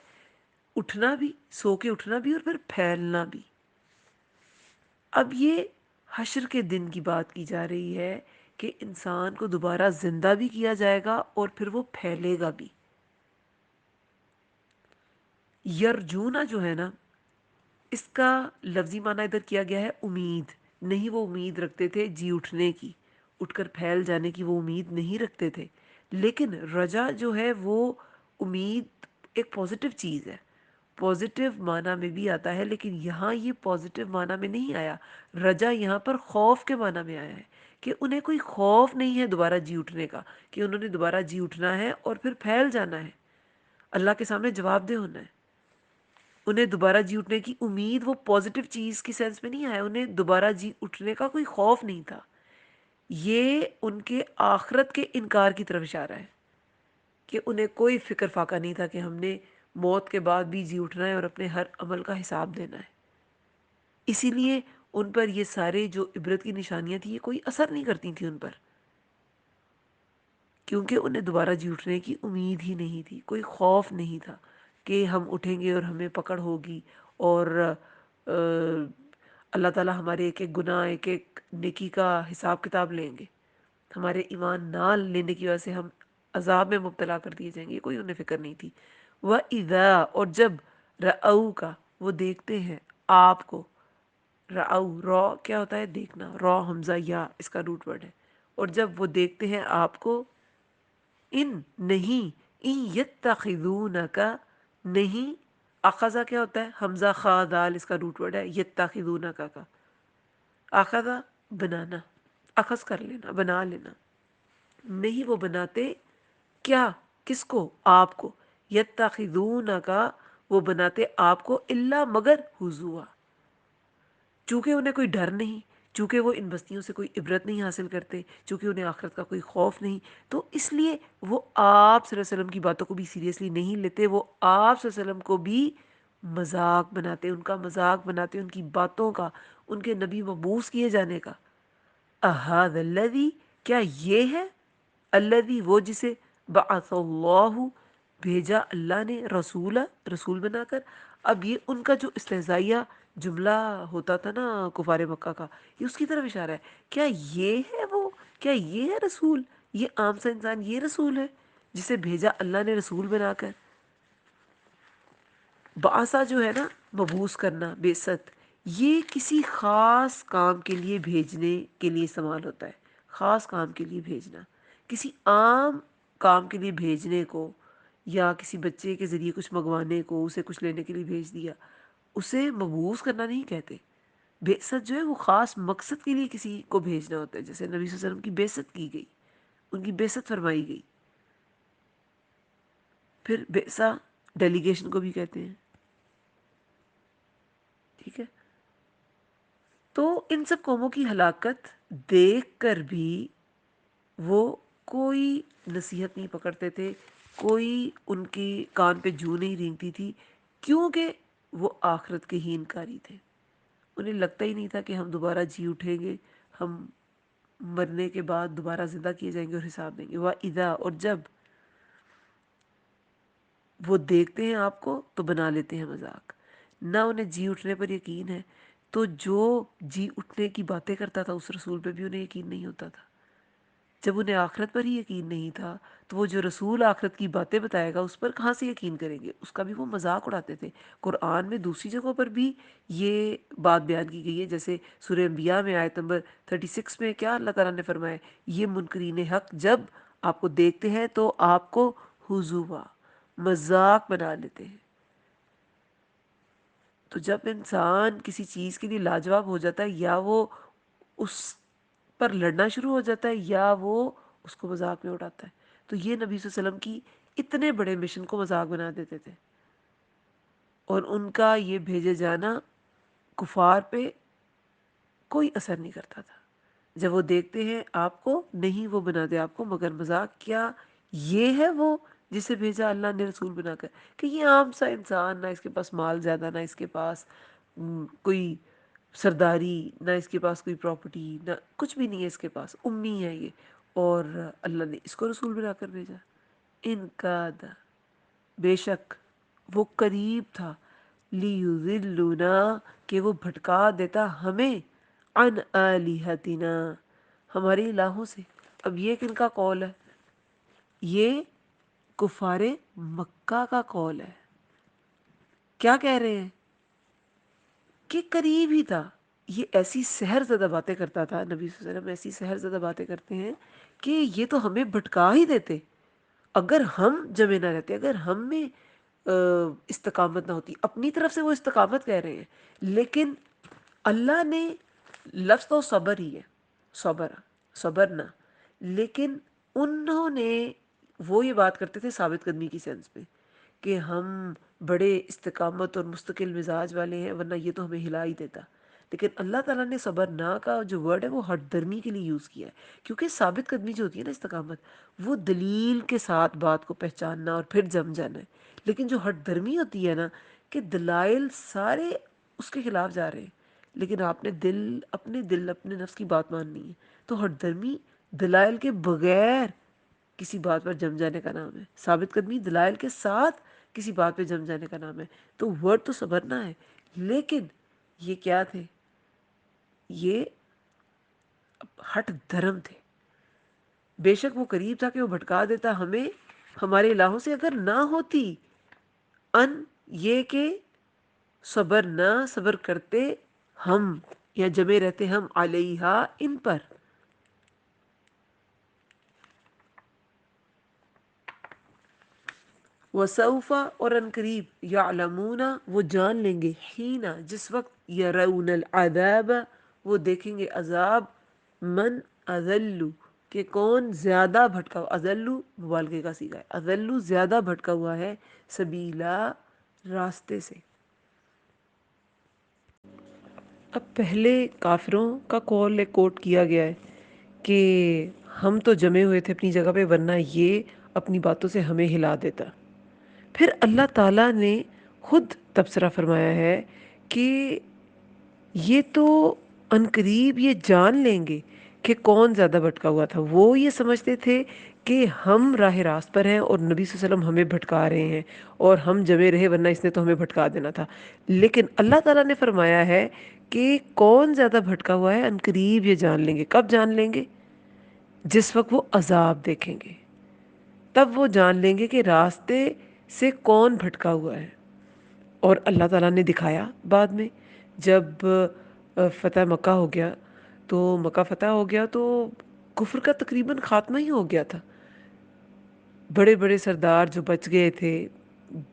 اٹھنا بھی، سو کے اٹھنا بھی، اور پھر پھیلنا بھی۔ اب یہ حشر کے دن کی بات کی جا رہی ہے کہ انسان کو دوبارہ زندہ بھی کیا جائے گا اور پھر وہ پھیلے گا بھی۔ یرجونا جو ہے نا، اس کا لفظی معنی ادھر کیا گیا ہے امید، نہیں وہ امید رکھتے تھے جی اٹھنے کی، اٹھ کر پھیل جانے کی وہ امید نہیں رکھتے تھے، لیکن رجا جو ہے وہ امید ایک پازیٹیو چیز ہے، پازیٹیو معنی میں بھی آتا ہے، لیکن یہاں یہ پازیٹیو معنی میں نہیں آیا، رجا یہاں پر خوف کے معنی میں آیا ہے کہ انہیں کوئی خوف نہیں ہے دوبارہ جی اٹھنے کا، کہ انہوں نے دوبارہ جی اٹھنا ہے اور پھر پھیل جانا ہے، اللہ کے سامنے جواب دہ ہونا ہے۔ انہیں دوبارہ جی اٹھنے کی امید وہ پازیٹیو چیز کی سینس میں نہیں آیا، انہیں دوبارہ جی اٹھنے کا کوئی خوف نہیں تھا، یہ ان کے آخرت کے انکار کی طرف اشارہ ہے کہ انہیں کوئی فکر فاقہ نہیں تھا کہ ہم نے موت کے بعد بھی جی اٹھنا ہے اور اپنے ہر عمل کا حساب دینا ہے۔ اسی لیے ان پر یہ سارے جو عبرت کی نشانیاں تھیں یہ کوئی اثر نہیں کرتی تھیں ان پر، کیونکہ انہیں دوبارہ جی اٹھنے کی امید ہی نہیں تھی، کوئی خوف نہیں تھا کہ ہم اٹھیں گے اور ہمیں پکڑ ہوگی اور اللہ تعالیٰ ہمارے ایک ایک گناہ، ایک ایک نیکی کا حساب کتاب لیں گے، ہمارے ایمان نہ لینے کی وجہ سے ہم عذاب میں مبتلا کر دیے جائیں گے، کوئی انہیں فکر نہیں تھی۔ وَإِذَا، اور جب، رَأَوْکَ، وہ دیکھتے ہیں آپ کو، راؤ، را کیا ہوتا ہے؟ دیکھنا، را حمزہ یا اس کا روٹ ورڈ ہے. اور جب وہ دیکھتے ہیں آپ کو، ان نہیں، ان یتخذونک، نہیں، اخذا کیا ہوتا ہے؟ حمزہ خا دال اس کا روٹ ورڈ ہے، یتخذونک کا، اخذا بنانا، اخذ کر لینا، بنا لینا. نہیں وہ بناتے کیا؟ کس کو؟ آپ کو. یتخذونک، وہ بناتے آپ کو، الا مگر، ہزوا، چونکہ انہیں کوئی ڈر نہیں، چونکہ وہ ان بستیوں سے کوئی عبرت نہیں حاصل کرتے، چونکہ انہیں آخرت کا کوئی خوف نہیں، تو اس لیے وہ آپ صلی اللہ علیہ وسلم کی باتوں کو بھی سیریسلی نہیں لیتے. وہ آپ صلی اللہ علیہ وسلم کو بھی مذاق بناتے، ان کا مذاق بناتے، ان کی باتوں کا، ان کے نبی مبعوث کیے جانے کا. احاذ الذی، کیا یہ ہے؟ الذی، وہ جسے بعث اللہ، بھیجا اللہ نے، رسول، رسول بنا کر. اب یہ ان کا جو استہزائیہ جملہ ہوتا تھا نا کفار مکہ کا، یہ اس کی طرف اشارہ ہے. کیا یہ ہے وہ؟ کیا یہ ہے رسول؟ یہ عام سا انسان یہ رسول ہے جسے بھیجا اللہ نے رسول بنا کر؟ بعثہ جو ہے نا، مبعوث کرنا، بعثت، یہ کسی خاص کام کے لیے بھیجنے کے لیے استعمال ہوتا ہے. خاص کام کے لیے بھیجنا. کسی عام کام کے لیے بھیجنے کو، یا کسی بچے کے ذریعے کچھ منگوانے کو، اسے کچھ لینے کے لیے بھیج دیا، اسے مبعوث کرنا نہیں کہتے. بعثت جو ہے وہ خاص مقصد کے لیے کسی کو بھیجنا ہوتا ہے. جیسے نبی صلی اللہ علیہ وسلم کی بعثت کی گئی، ان کی بعثت فرمائی گئی. پھر بعثہ ڈیلیگیشن کو بھی کہتے ہیں. ٹھیک ہے. تو ان سب قوموں کی ہلاکت دیکھ کر بھی وہ کوئی نصیحت نہیں پکڑتے تھے، کوئی ان کی کان پہ جوں نہیں رینگتی تھی، کیونکہ وہ آخرت کے ہی انکاری تھے. انہیں لگتا ہی نہیں تھا کہ ہم دوبارہ جی اٹھیں گے، ہم مرنے کے بعد دوبارہ زندہ کیے جائیں گے اور حساب دیں گے. وَإِذَا، اور جب وہ دیکھتے ہیں آپ کو تو بنا لیتے ہیں مذاق. نہ انہیں جی اٹھنے پر یقین ہے، تو جو جی اٹھنے کی باتیں کرتا تھا اس رسول پہ بھی انہیں یقین نہیں ہوتا تھا. جب انہیں آخرت پر ہی یقین نہیں تھا تو وہ جو رسول آخرت کی باتیں بتائے گا اس پر کہاں سے یقین کریں گے؟ اس کا بھی وہ مذاق اڑاتے تھے. قرآن میں دوسری جگہوں پر بھی یہ بات بیان کی گئی ہے. جیسے سورہ انبیاء میں آیت نمبر 36 میں کیا اللہ تعالیٰ نے فرمایا؟ یہ منکرین حق جب آپ کو دیکھتے ہیں تو آپ کو ہزوا، مذاق بنا لیتے ہیں. تو جب انسان کسی چیز کے لیے لاجواب ہو جاتا ہے، یا وہ اس پر لڑنا شروع ہو جاتا ہے، یا وہ اس کو مذاق میں اڑاتا ہے. تو یہ نبی صلی اللہ علیہ وسلم کی اتنے بڑے مشن کو مذاق بنا دیتے تھے. اور ان کا یہ بھیجے جانا کفار پہ کوئی اثر نہیں کرتا تھا. جب وہ دیکھتے ہیں آپ کو، نہیں وہ بنا دے آپ کو مگر مذاق. کیا یہ ہے وہ جسے بھیجا اللہ نے رسول بنا کر؟ کہ یہ عام سا انسان، نہ اس کے پاس مال زیادہ، نہ اس کے پاس کوئی سرداری، نہ اس کے پاس کوئی پراپرٹی، نہ کچھ بھی نہیں ہے اس کے پاس، امی ہے یہ، اور اللہ نے اس کو رسول بنا کر بھیجا. ان کا دا، بے شک وہ قریب تھا، لیضلنا، کہ وہ بھٹکا دیتا ہمیں، عن آلہتنا، ہمارے الہوں سے. اب یہ کن کا قول ہے؟ یہ کفار مکہ کا قول ہے. کیا کہہ رہے ہیں؟ کہ قریب ہی تھا. یہ ایسی سحر زدہ باتیں کرتا تھا نبی صلی اللہ علیہ وسلم، ایسی سحر زدہ باتیں کرتے ہیں کہ یہ تو ہمیں بھٹکا ہی دیتے. اگر ہم جمے نہ رہتے، اگر ہم میں استقامت نہ ہوتی. اپنی طرف سے وہ استقامت کہہ رہے ہیں، لیکن اللہ نے، لفظ تو صبر ہی ہے، صبر، صبر نہ، لیکن انہوں نے، وہ یہ بات کرتے تھے ثابت قدمی کی سینس میں کہ ہم بڑے استقامت اور مستقل مزاج والے ہیں، ورنہ یہ تو ہمیں ہلا ہی دیتا. لیکن اللہ تعالیٰ نے صبر نہ کا جو ورڈ ہے وہ ہٹ درمی کے لیے یوز کیا ہے. کیونکہ ثابت قدمی جو ہوتی ہے نا، استقامت، وہ دلیل کے ساتھ بات کو پہچاننا اور پھر جم جانا ہے. لیکن جو ہٹ درمی ہوتی ہے نا، کہ دلائل سارے اس کے خلاف جا رہے ہیں، لیکن آپ نے اپنے نفس کی بات ماننی ہے. تو ہٹ درمی دلائل کے بغیر کسی بات پر جم جانے کا نام ہے. ثابت قدمی دلائل کے ساتھ کسی بات پہ جم جانے کا نام ہے. تو ورڈ تو صبرنا ہے، لیکن یہ کیا تھے؟ یہ ہٹ دھرم تھے. بے شک وہ قریب تھا کہ وہ بھٹکا دیتا ہمیں ہمارے الہوں سے. اگر نہ ہوتی ان، یہ کہ صبر نہ، صبر کرتے ہم یا جمے رہتے ہم علیہا ان پر. وسوف اور ان قریب یعلمون وہ جان لیں گے حین جس وقت یرون العذاب وہ دیکھیں گے عذاب من اضل کہ کون زیادہ بھٹکا ہوا. اضل مبالغے کا صیغہ ہے. اضل زیادہ بھٹکا ہوا ہے سبیلا راستے سے. اب پہلے کافروں کا قول ایک کوٹ کیا گیا ہے کہ ہم تو جمے ہوئے تھے اپنی جگہ پہ ورنہ یہ اپنی باتوں سے ہمیں ہلا دیتا. پھر اللہ تعالیٰ نے خود تبصرہ فرمایا ہے کہ یہ تو عنقریب یہ جان لیں گے کہ کون زیادہ بھٹکا ہوا تھا. وہ یہ سمجھتے تھے کہ ہم راہ راست پر ہیں اور نبی صلی اللہ علیہ وسلم ہمیں بھٹکا رہے ہیں اور ہم جمے رہے ورنہ اس نے تو ہمیں بھٹکا دینا تھا. لیکن اللہ تعالیٰ نے فرمایا ہے کہ کون زیادہ بھٹکا ہوا ہے عنقریب یہ جان لیں گے. کب جان لیں گے؟ جس وقت وہ عذاب دیکھیں گے تب وہ جان لیں گے کہ راستے سے کون بھٹکا ہوا ہے. اور اللہ تعالیٰ نے دکھایا بعد میں جب فتح مکہ ہو گیا تو مکہ فتح ہو گیا تو کفر کا تقریباً خاتمہ ہی ہو گیا تھا. بڑے بڑے سردار جو بچ گئے تھے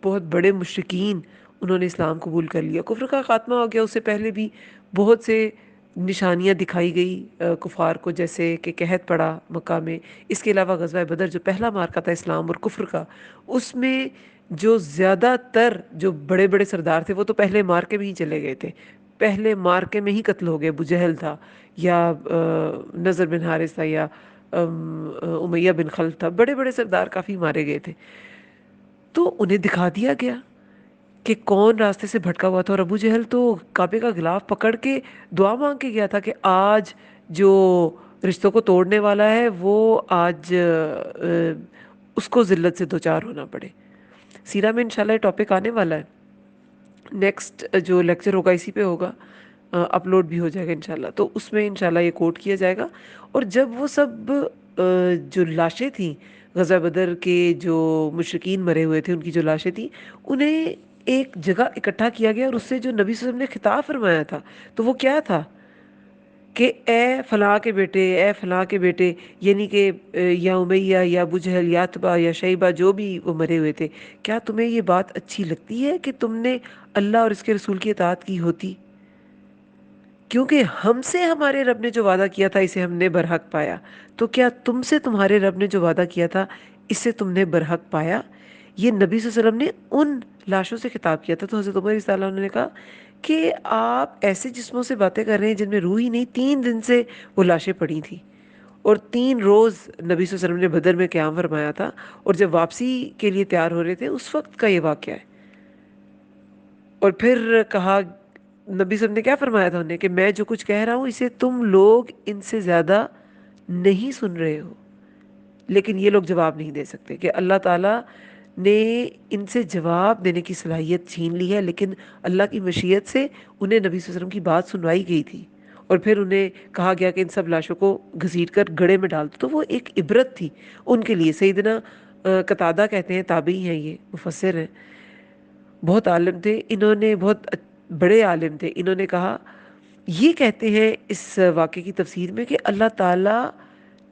بہت بڑے مشرکین انہوں نے اسلام قبول کر لیا. کفر کا خاتمہ ہو گیا. اس سے پہلے بھی بہت سے نشانیاں دکھائی گئی کفار کو جیسے کہ قحط پڑا مکہ میں. اس کے علاوہ غزوہ بدر جو پہلا مارکا تھا اسلام اور کفر کا اس میں جو زیادہ تر جو بڑے بڑے سردار تھے وہ تو پہلے مارکے میں ہی چلے گئے تھے. پہلے مارکے میں ہی قتل ہو گئے. ابو جہل تھا یا نضر بن حارث تھا یا امیہ بن خلف تھا. بڑے بڑے سردار کافی مارے گئے تھے. تو انہیں دکھا دیا گیا کہ کون راستے سے بھٹکا ہوا تھا. اور ابو جہل تو کعبے کا غلاف پکڑ کے دعا مانگ کے گیا تھا کہ آج جو رشتوں کو توڑنے والا ہے وہ آج اس کو ذلت سے دوچار ہونا پڑے. سیرہ میں انشاءاللہ یہ ٹاپک آنے والا ہے. نیکسٹ جو لیکچر ہوگا اسی پہ ہوگا, اپلوڈ بھی ہو جائے گا انشاءاللہ. تو اس میں انشاءاللہ یہ کوٹ کیا جائے گا. اور جب وہ سب جو لاشیں تھیں غزوہ بدر کے جو مشرکین مرے ہوئے تھے ان کی جو لاشیں تھیں انہیں ایک جگہ اکٹھا کیا گیا اور اس سے جو نبی صلی اللہ علیہ وسلم نے خطاب فرمایا تھا تو وہ کیا تھا کہ اے فلاں کے بیٹے, اے فلاں کے بیٹے, یعنی کہ یا امیہ یا ابو جہل یا عتبہ یا شیبہ جو بھی وہ مرے ہوئے تھے, کیا تمہیں یہ بات اچھی لگتی ہے کہ تم نے اللہ اور اس کے رسول کی اطاعت کی ہوتی؟ کیونکہ ہم سے ہمارے رب نے جو وعدہ کیا تھا اسے ہم نے برحق پایا. تو کیا تم سے تمہارے رب نے جو وعدہ کیا تھا اسے تم نے برحق پایا؟ یہ نبی صلی اللہ علیہ وسلم نے ان لاشوں سے خطاب کیا تھا. تو حضرت عمر رضی اللہ عنہ نے کہا کہ آپ ایسے جسموں سے باتیں کر رہے ہیں جن میں روح ہی نہیں. 3 دن سے وہ لاشیں پڑی تھیں اور 3 روز نبی صلی اللہ علیہ وسلم نے بدر میں قیام فرمایا تھا. اور جب واپسی کے لیے تیار ہو رہے تھے اس وقت کا یہ واقعہ ہے. اور پھر کہا نبی صلی اللہ علیہ وسلم نے کیا فرمایا تھا انہیں کہ میں جو کچھ کہہ رہا ہوں اسے تم لوگ ان سے زیادہ نہیں سن رہے ہو. لیکن یہ لوگ جواب نہیں دے سکتے کہ اللہ تعالیٰ نے ان سے جواب دینے کی صلاحیت چھین لی ہے. لیکن اللہ کی مشیت سے انہیں نبی صلی اللہ علیہ وسلم کی بات سنوائی گئی تھی اور پھر انہیں کہا گیا کہ ان سب لاشوں کو گھسیٹ کر گڑھے میں ڈال دو. تو وہ ایک عبرت تھی ان کے لیے. سیدنا قتادہ کہتے ہیں, تابعی ہیں, یہ مفسر ہیں, بہت عالم تھے, انہوں نے بہت بڑے عالم تھے. انہوں نے کہا یہ کہتے ہیں اس واقعے کی تفسیر میں کہ اللہ تعالیٰ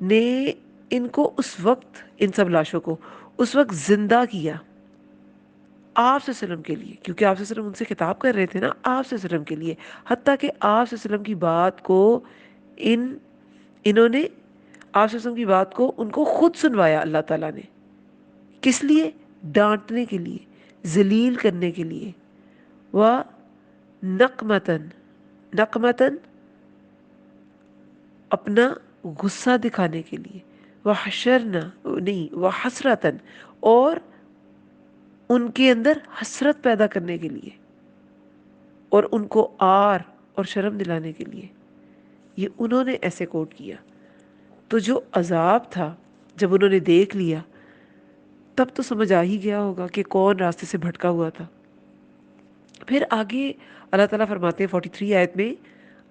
نے ان کو اس وقت, ان سب لاشوں کو اس وقت زندہ کیا آپ صلی اللہ علیہ وسلم کے لیے, کیونکہ آپ صلی اللہ علیہ وسلم ان سے خطاب کر رہے تھے نا, آپ صلی اللہ علیہ وسلم کے لیے. حتیٰ کہ آپ صلی اللہ علیہ وسلم کی بات کو انہوں نے آپ صلی اللہ علیہ وسلم کی بات کو ان کو خود سنوایا اللہ تعالیٰ نے. کس لیے؟ ڈانٹنے کے لیے, ذلیل کرنے کے لیے. و نقمتن, نقمتن اپنا غصہ دکھانے کے لیے. وحشرنا نہیں وحسرتن اور ان کے اندر حسرت پیدا کرنے کے لیے اور ان کو آر اور شرم دلانے کے لیے. یہ انہوں نے ایسے کوٹ کیا. تو جو عذاب تھا جب انہوں نے دیکھ لیا تب تو سمجھ آ ہی گیا ہوگا کہ کون راستے سے بھٹکا ہوا تھا. پھر آگے اللہ تعالیٰ فرماتے ہیں 43 آیت میں,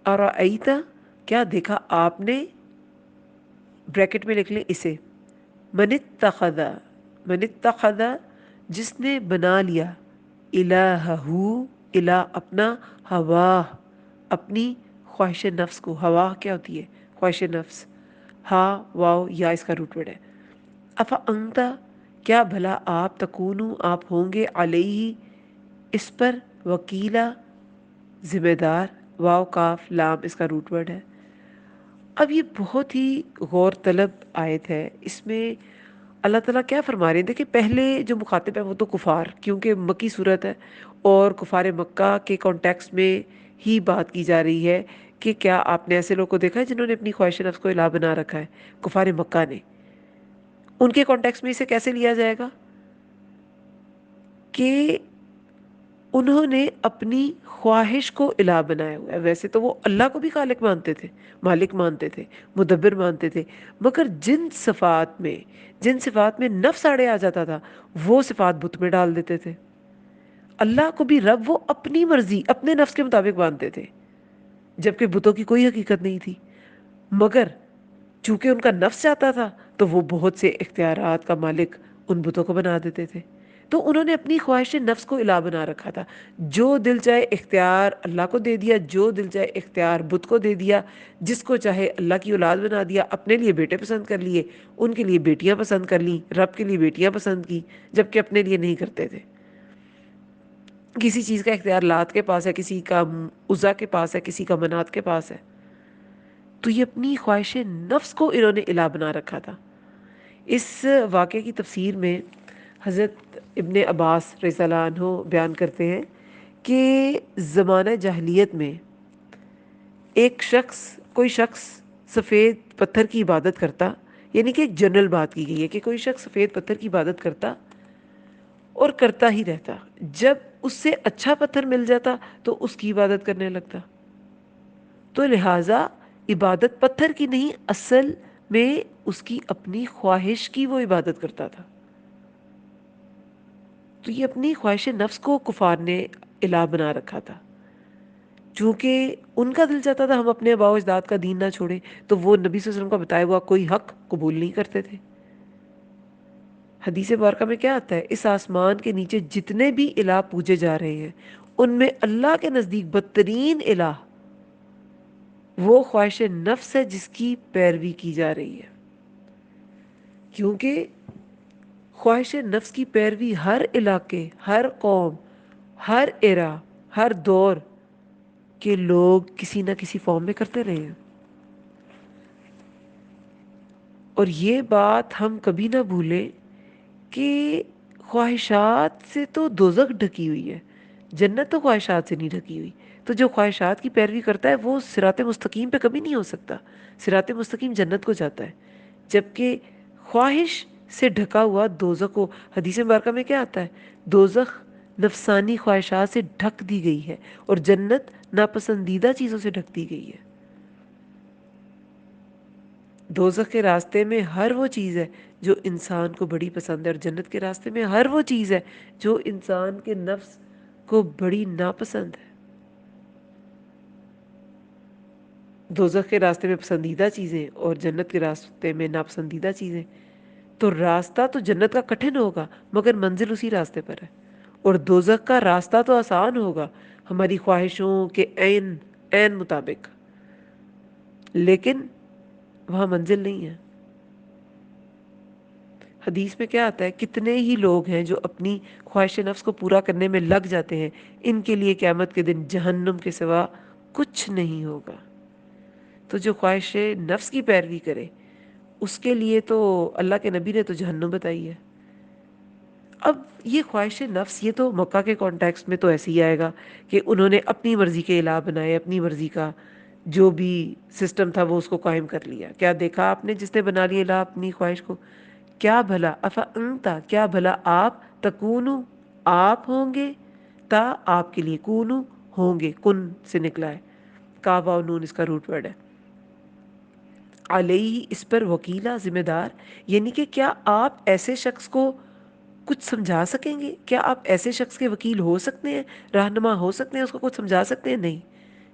ارأیت کیا دیکھا آپ نے, بریکٹ میں لکھ لیں اسے, من اتخذ, من اتخذ جس نے بنا لیا, الہہ الہ اپنا, ہوا اپنی خواہش نفس کو. ہوا کیا ہوتی ہے؟ خواہش نفس. ہا واو یا اس کا روٹ ورڈ ہے. افا انتا کیا بھلا آپ، تکونو آپ ہوں گے، علیہ اس پر، وکیلا ذمہ دار، واو کاف لام اس کا روٹ ورڈ ہے. اب یہ بہت ہی غور طلب آیت ہے. اس میں اللہ تعالیٰ کیا فرما رہے ہیں؟ دیکھیں پہلے جو مخاطب ہے وہ تو کفار، کیونکہ مکی صورت ہے اور کفار مکہ کے کانٹیکس میں ہی بات کی جا رہی ہے کہ کیا آپ نے ایسے لوگوں کو دیکھا ہے جنہوں نے اپنی خواہش نفس کو الہ بنا رکھا ہے؟ کفار مکہ نے. ان کے کانٹیکس میں اسے کیسے لیا جائے گا کہ انہوں نے اپنی خواہش کو الہ بنایا ہوا ہے. ویسے تو وہ اللہ کو بھی خالق مانتے تھے، مالک مانتے تھے، مدبر مانتے تھے، مگر جن صفات میں نفس آڑے آ جاتا تھا وہ صفات بت میں ڈال دیتے تھے. اللہ کو بھی رب وہ اپنی مرضی اپنے نفس کے مطابق مانتے تھے، جبکہ بتوں کی کوئی حقیقت نہیں تھی. مگر چونکہ ان کا نفس چاہتا تھا تو وہ بہت سے اختیارات کا مالک ان بتوں کو بنا دیتے تھے. تو انہوں نے اپنی خواہش نفس کو الہ بنا رکھا تھا. جو دل چاہے اختیار اللہ کو دے دیا، جو دل چاہے اختیار بت کو دے دیا. جس کو چاہے اللہ کی اولاد بنا دیا، اپنے لیے بیٹے پسند کر لیے، ان کے لیے بیٹیاں پسند کر لیں، رب کے لیے بیٹیاں پسند کی جبکہ اپنے لیے نہیں کرتے تھے. کسی چیز کا اختیار لات کے پاس ہے، کسی کا عزا کے پاس ہے، کسی کا منات کے پاس ہے. تو یہ اپنی خواہش نفس کو انہوں نے الہ بنا رکھا تھا. اس واقعے کی تفسیر میں حضرت ابن عباس رضی اللہ عنہ بیان کرتے ہیں کہ زمانہ جاہلیت میں کوئی شخص سفید پتھر کی عبادت کرتا. یعنی کہ ایک جنرل بات کی گئی ہے کہ کوئی شخص سفید پتھر کی عبادت کرتا اور کرتا ہی رہتا. جب اس سے اچھا پتھر مل جاتا تو اس کی عبادت کرنے لگتا. تو لہٰذا عبادت پتھر کی نہیں، اصل میں اس کی اپنی خواہش کی وہ عبادت کرتا تھا. تو یہ اپنی خواہش نفس کو کفار نے الہ بنا رکھا تھا. چونکہ ان کا دل چاہتا تھا ہم اپنے آباء و اجداد کا دین نہ چھوڑیں، تو وہ نبی صلی اللہ علیہ وسلم کا بتایا ہوا کوئی حق قبول نہیں کرتے تھے. حدیث مبارکہ میں کیا آتا ہے؟ اس آسمان کے نیچے جتنے بھی الہ پوجے جا رہے ہیں ان میں اللہ کے نزدیک بدترین الہ وہ خواہش نفس ہے جس کی پیروی کی جا رہی ہے. کیونکہ خواہش نفس کی پیروی ہر علاقے، ہر قوم، ہر ایرا، ہر دور کے لوگ کسی نہ کسی فارم میں کرتے رہے ہیں. اور یہ بات ہم کبھی نہ بھولیں کہ خواہشات سے تو دوزخ ڈھکی ہوئی ہے، جنت تو خواہشات سے نہیں ڈھکی ہوئی. تو جو خواہشات کی پیروی کرتا ہے وہ صراط مستقیم پہ کبھی نہیں ہو سکتا. صراط مستقیم جنت کو جاتا ہے، جبکہ خواہش سے ڈھکا ہوا دوزخ کو. حدیث مبارکہ میں کیا آتا ہے؟ دوزخ نفسانی خواہشات سے ڈھک دی گئی ہے اور جنت ناپسندیدہ چیزوں سے ڈھک دی گئی ہے. دوزخ کے راستے میں ہر وہ چیز ہے جو انسان کو بڑی پسند ہے، اور جنت کے راستے میں ہر وہ چیز ہے جو انسان کے نفس کو بڑی ناپسند ہے. دوزخ کے راستے میں پسندیدہ چیزیں اور جنت کے راستے میں ناپسندیدہ چیزیں. تو راستہ تو جنت کا کٹھن ہوگا مگر منزل اسی راستے پر ہے، اور دوزخ کا راستہ تو آسان ہوگا ہماری خواہشوں کے عین مطابق، لیکن وہاں منزل نہیں ہے. حدیث میں کیا آتا ہے؟ کتنے ہی لوگ ہیں جو اپنی خواہش نفس کو پورا کرنے میں لگ جاتے ہیں، ان کے لیے قیامت کے دن جہنم کے سوا کچھ نہیں ہوگا. تو جو خواہش نفس کی پیروی کرے اس کے لیے تو اللہ کے نبی نے تو جہنم بتائی ہے. اب یہ خواہش نفس یہ تو مکہ کے کانٹیکسٹ میں تو ایسے ہی آئے گا کہ انہوں نے اپنی مرضی کے الہ بنائے، اپنی مرضی کا جو بھی سسٹم تھا وہ اس کو قائم کر لیا. کیا دیکھا آپ نے جس نے بنا لیا الہ اپنی خواہش کو؟ کیا بھلا افا انتا کیا بھلا آپ، تکونو آپ ہوں گے، تا آپ کے لیے، کونو ہوں گے، کن سے نکلا ہے، کاف و نون اس کا روٹ ورڈ ہے. علیہ اس پر، وکیلا ذمہ دار. یعنی کہ کیا آپ ایسے شخص کو کچھ سمجھا سکیں گے؟ کیا آپ ایسے شخص کے وکیل ہو سکتے ہیں، رہنما ہو سکتے ہیں، اس کو کچھ سمجھا سکتے ہیں؟ نہیں.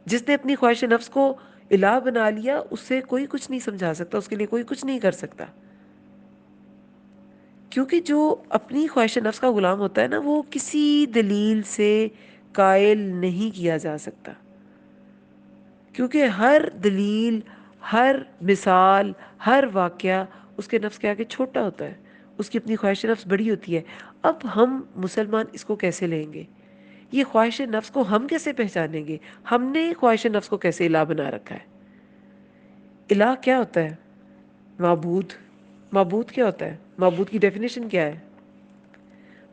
جس نے اپنی خواہش نفس کو الہ بنا لیا اس سے کوئی کچھ نہیں سمجھا سکتا، اس کے لیے کوئی کچھ نہیں کر سکتا. کیونکہ جو اپنی خواہش نفس کا غلام ہوتا ہے نا وہ کسی دلیل سے قائل نہیں کیا جا سکتا. کیونکہ ہر دلیل، ہر مثال، ہر واقعہ اس کے نفس کے آگے چھوٹا ہوتا ہے، اس کی اپنی خواہش نفس بڑی ہوتی ہے۔ اب ہم مسلمان اس کو کیسے لیں گے؟ یہ خواہش نفس کو ہم کیسے پہچانیں گے؟ ہم نے خواہش نفس کو کیسے الہ بنا رکھا ہے؟ الہ کیا ہوتا ہے؟ معبود۔ معبود کیا ہوتا ہے؟ معبود کی ڈیفینیشن کیا ہے؟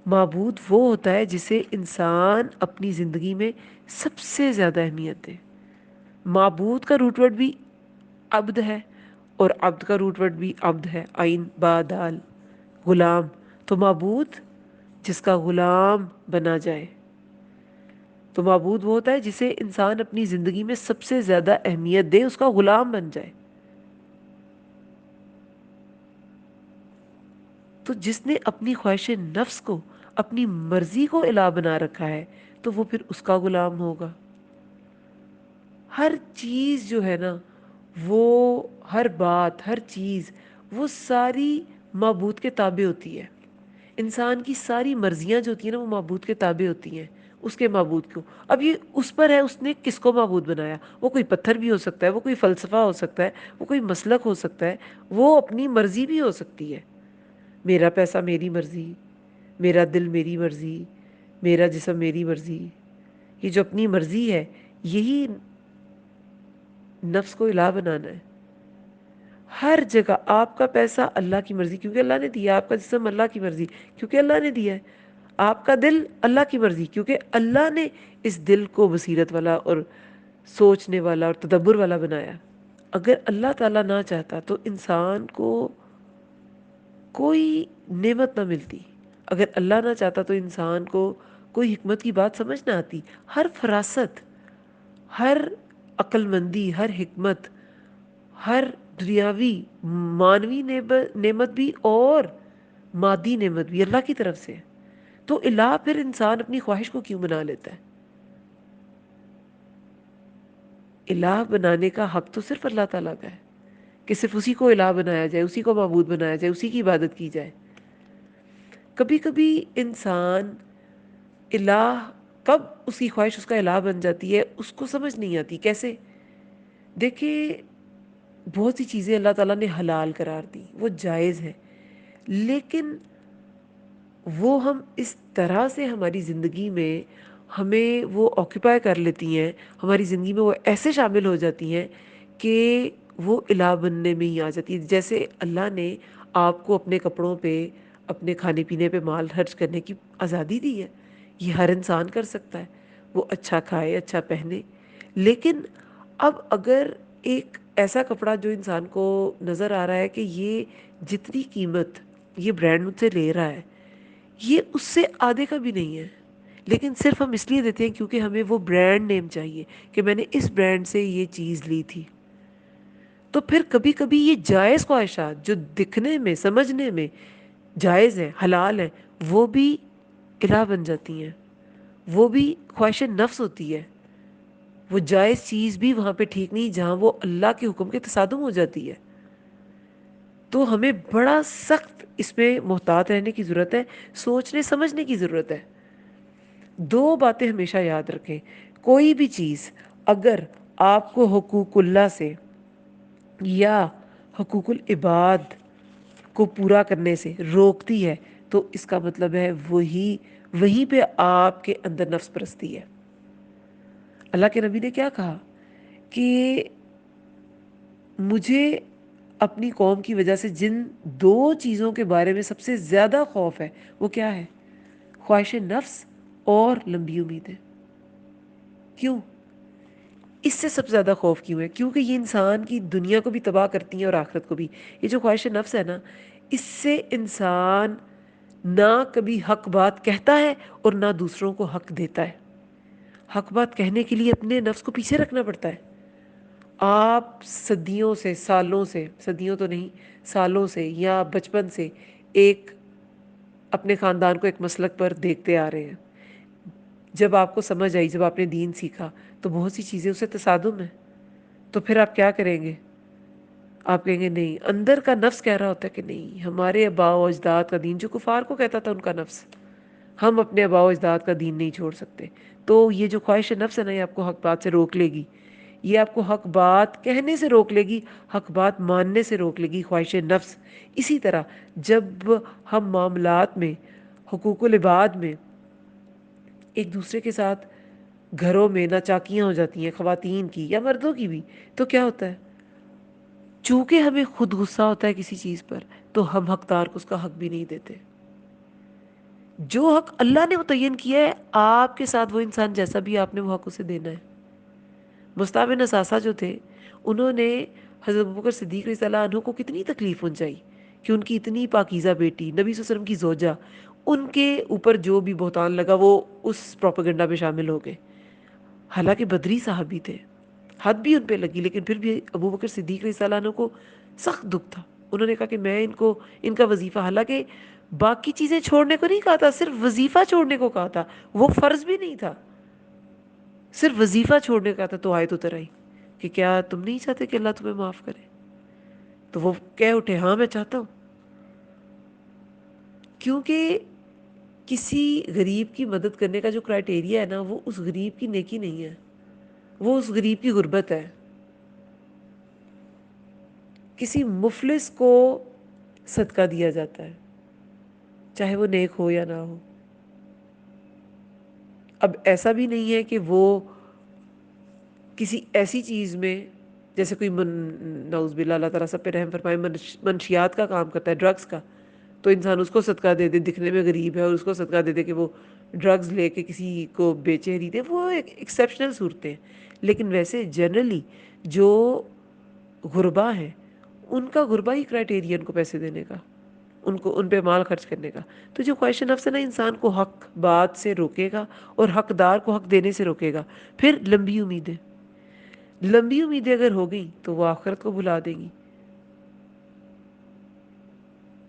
معبود وہ ہوتا ہے جسے انسان اپنی زندگی میں سب سے زیادہ اہمیت دے۔ معبود کا روٹ ورڈ بھی عبد ہے، اور عبد کا روٹ ورڈ بھی عبد ہے، عین با دال، غلام۔ تو معبود جس کا غلام بنا جائے، تو معبود وہ ہوتا ہے جسے انسان اپنی زندگی میں سب سے زیادہ اہمیت دے، اس کا غلام بن جائے۔ تو جس نے اپنی خواہش نفس کو، اپنی مرضی کو الہ بنا رکھا ہے، تو وہ پھر اس کا غلام ہوگا۔ ہر چیز جو ہے نا، وہ ہر بات، ہر چیز، وہ ساری معبود کے تابع ہوتی ہے۔ انسان کی ساری مرضیاں جو ہوتی ہیں نا، وہ معبود کے تابع ہوتی ہیں، اس کے معبود کو۔ اب یہ اس پر ہے اس نے کس کو معبود بنایا۔ وہ کوئی پتھر بھی ہو سکتا ہے، وہ کوئی فلسفہ ہو سکتا ہے، وہ کوئی مسلک ہو سکتا ہے، وہ اپنی مرضی بھی ہو سکتی ہے۔ میرا پیسہ میری مرضی، میرا دل میری مرضی، میرا جسم میری مرضی۔ یہ جو اپنی مرضی ہے، یہی نفس کو الہ بنانا ہے۔ ہر جگہ آپ کا پیسہ اللہ کی مرضی کیونکہ اللہ نے دیا، آپ کا جسم اللہ کی مرضی کیونکہ اللہ نے دیا ہے، آپ کا دل اللہ کی مرضی کیونکہ اللہ نے اس دل کو بصیرت والا اور سوچنے والا اور تدبر والا بنایا۔ اگر اللہ تعالیٰ نہ چاہتا تو انسان کو کوئی نعمت نہ ملتی۔ اگر اللہ نہ چاہتا تو انسان کو کوئی حکمت کی بات سمجھ نہ آتی۔ ہر فراست، ہر عقل مندی، ہر حکمت، ہر دنیاوی مانوی نعمت بھی اور مادی نعمت بھی اللہ کی طرف سے ہے۔ تو الہ پھر انسان اپنی خواہش کو کیوں بنا لیتا ہے؟ الہ بنانے کا حق تو صرف اللہ تعالیٰ کا ہے کہ صرف اسی کو الہ بنایا جائے، اسی کو معبود بنایا جائے، اسی کی عبادت کی جائے۔ کبھی کبھی انسان الہ، کب اس کی خواہش اس کا الہ بن جاتی ہے، اس کو سمجھ نہیں آتی کیسے۔ دیکھیں، بہت سی چیزیں اللہ تعالیٰ نے حلال قرار دی، وہ جائز ہیں، لیکن وہ ہم اس طرح سے ہماری زندگی میں ہمیں وہ آکیپائی کر لیتی ہیں، ہماری زندگی میں وہ ایسے شامل ہو جاتی ہیں کہ وہ الہ بننے میں ہی آ جاتی ہے۔ جیسے اللہ نے آپ کو اپنے کپڑوں پہ، اپنے کھانے پینے پہ مال خرچ کرنے کی آزادی دی ہے، یہ ہر انسان کر سکتا ہے، وہ اچھا کھائے، اچھا پہنے۔ لیکن اب اگر ایک ایسا کپڑا جو انسان کو نظر آ رہا ہے کہ یہ جتنی قیمت یہ برانڈ مجھ سے لے رہا ہے، یہ اس سے آدھے کا بھی نہیں ہے، لیکن صرف ہم اس لیے دیتے ہیں کیونکہ ہمیں وہ برانڈ نیم چاہیے کہ میں نے اس برانڈ سے یہ چیز لی تھی۔ تو پھر کبھی کبھی یہ جائز خواہشات جو دکھنے میں، سمجھنے میں جائز ہیں، حلال ہیں، وہ بھی الہ بن جاتی ہیں، وہ بھی خواہش نفس ہوتی ہے۔ وہ جائز چیز بھی وہاں پہ ٹھیک نہیں جہاں وہ اللہ کے حکم کے تصادم ہو جاتی ہے۔ تو ہمیں بڑا سخت اس میں محتاط رہنے کی ضرورت ہے، سوچنے سمجھنے کی ضرورت ہے۔ دو باتیں ہمیشہ یاد رکھیں، کوئی بھی چیز اگر آپ کو حقوق اللہ سے یا حقوق العباد کو پورا کرنے سے روکتی ہے، تو اس کا مطلب ہے وہیں پہ آپ کے اندر نفس پرستی ہے۔ اللہ کے نبی نے کیا کہا کہ مجھے اپنی قوم کی وجہ سے جن دو چیزوں کے بارے میں سب سے زیادہ خوف ہے، وہ کیا ہے؟ خواہش نفس اور لمبی امیدیں۔ کیوں؟ اس سے سب سے زیادہ خوف کیوں ہے؟ کیونکہ یہ انسان کی دنیا کو بھی تباہ کرتی ہیں اور آخرت کو بھی۔ یہ جو خواہش نفس ہے نا، اس سے انسان نہ کبھی حق بات کہتا ہے اور نہ دوسروں کو حق دیتا ہے۔ حق بات کہنے کے لیے اپنے نفس کو پیچھے رکھنا پڑتا ہے۔ آپ صدیوں سے، سالوں سے، صدیوں تو نہیں، سالوں سے یا بچپن سے ایک اپنے خاندان کو ایک مسلک پر دیکھتے آ رہے ہیں۔ جب آپ کو سمجھ آئی، جب آپ نے دین سیکھا، تو بہت سی چیزیں اس سے تصادم ہیں۔ تو پھر آپ کیا کریں گے؟ آپ کہیں گے نہیں، اندر کا نفس کہہ رہا ہوتا ہے کہ نہیں، ہمارے آباء و اجداد کا دین، جو کفار کو کہتا تھا ان کا نفس، ہم اپنے آباء و اجداد کا دین نہیں چھوڑ سکتے۔ تو یہ جو خواہش نفس ہے نا، یہ آپ کو حق بات سے روک لے گی، یہ آپ کو حق بات کہنے سے روک لے گی، حق بات ماننے سے روک لے گی، خواہش نفس۔ اسی طرح جب ہم معاملات میں، حقوق العباد میں ایک دوسرے کے ساتھ گھروں میں ناچاکیاں ہو جاتی ہیں، خواتین کی یا مردوں کی بھی، تو کیا ہوتا ہے؟ چونکہ ہمیں خود غصہ ہوتا ہے کسی چیز پر، تو ہم حقدار کو اس کا حق بھی نہیں دیتے۔ جو حق اللہ نے متعین کیا ہے آپ کے ساتھ، وہ انسان جیسا بھی آپ نے وہ حق اسے دینا ہے۔ مصعب بن اساسہ جو تھے، انہوں نے حضرت ابوبکر صدیق رضی اللہ عنہ کو کتنی تکلیف پہنچائی کہ ان کی اتنی پاکیزہ بیٹی، نبی صلی اللہ علیہ وسلم کی زوجہ، ان کے اوپر جو بھی بہتان لگا وہ اس پروپیگنڈا میں شامل ہو گئے۔ حالانکہ بدری صحابی تھے، حد بھی ان پہ لگی، لیکن پھر بھی ابوبکر صدیق رضی اللہ عنہ کو سخت دکھ تھا۔ انہوں نے کہا کہ میں ان کا وظیفہ، حالانکہ باقی چیزیں چھوڑنے کو نہیں کہا تھا، صرف وظیفہ چھوڑنے کو کہا تھا، وہ فرض بھی نہیں تھا، صرف وظیفہ چھوڑنے کا تھا۔ تو آیت اتر آئی کہ کیا تم نہیں چاہتے کہ اللہ تمہیں معاف کرے؟ تو وہ کہہ اٹھے ہاں میں چاہتا ہوں، کیونکہ کسی غریب کی مدد کرنے کا جو کرائٹیریا ہے نا، وہ اس غریب کی نیکی نہیں ہے، وہ اس غریب کی غربت ہے۔ کسی مفلس کو صدقہ دیا جاتا ہے، چاہے وہ نیک ہو یا نہ ہو۔ اب ایسا بھی نہیں ہے کہ وہ کسی ایسی چیز میں، جیسے کوئی نعوذ باللہ اللہ تعالیٰ سب پہ رحم فرمائے، منشیات کا کام کرتا ہے، ڈرگز کا، تو انسان اس کو صدقہ دے دے، دکھنے میں غریب ہے اور اس کو صدقہ دے دے کہ وہ ڈرگز لے کے کسی کو بیچے خریدے، وہ ایکسیپشنل صورتیں ہیں۔ لیکن ویسے جنرلی جو غربا ہیں، ان کا غربا ہی کرائٹیریا ان کو پیسے دینے کا، ان پہ مال خرچ کرنے کا۔ تو جو خواہش نفس ہے نا، انسان کو حق بات سے روکے گا اور حقدار کو حق دینے سے روکے گا۔ پھر لمبی امیدیں اگر ہو گئیں تو وہ آخرت کو بھلا دے گی۔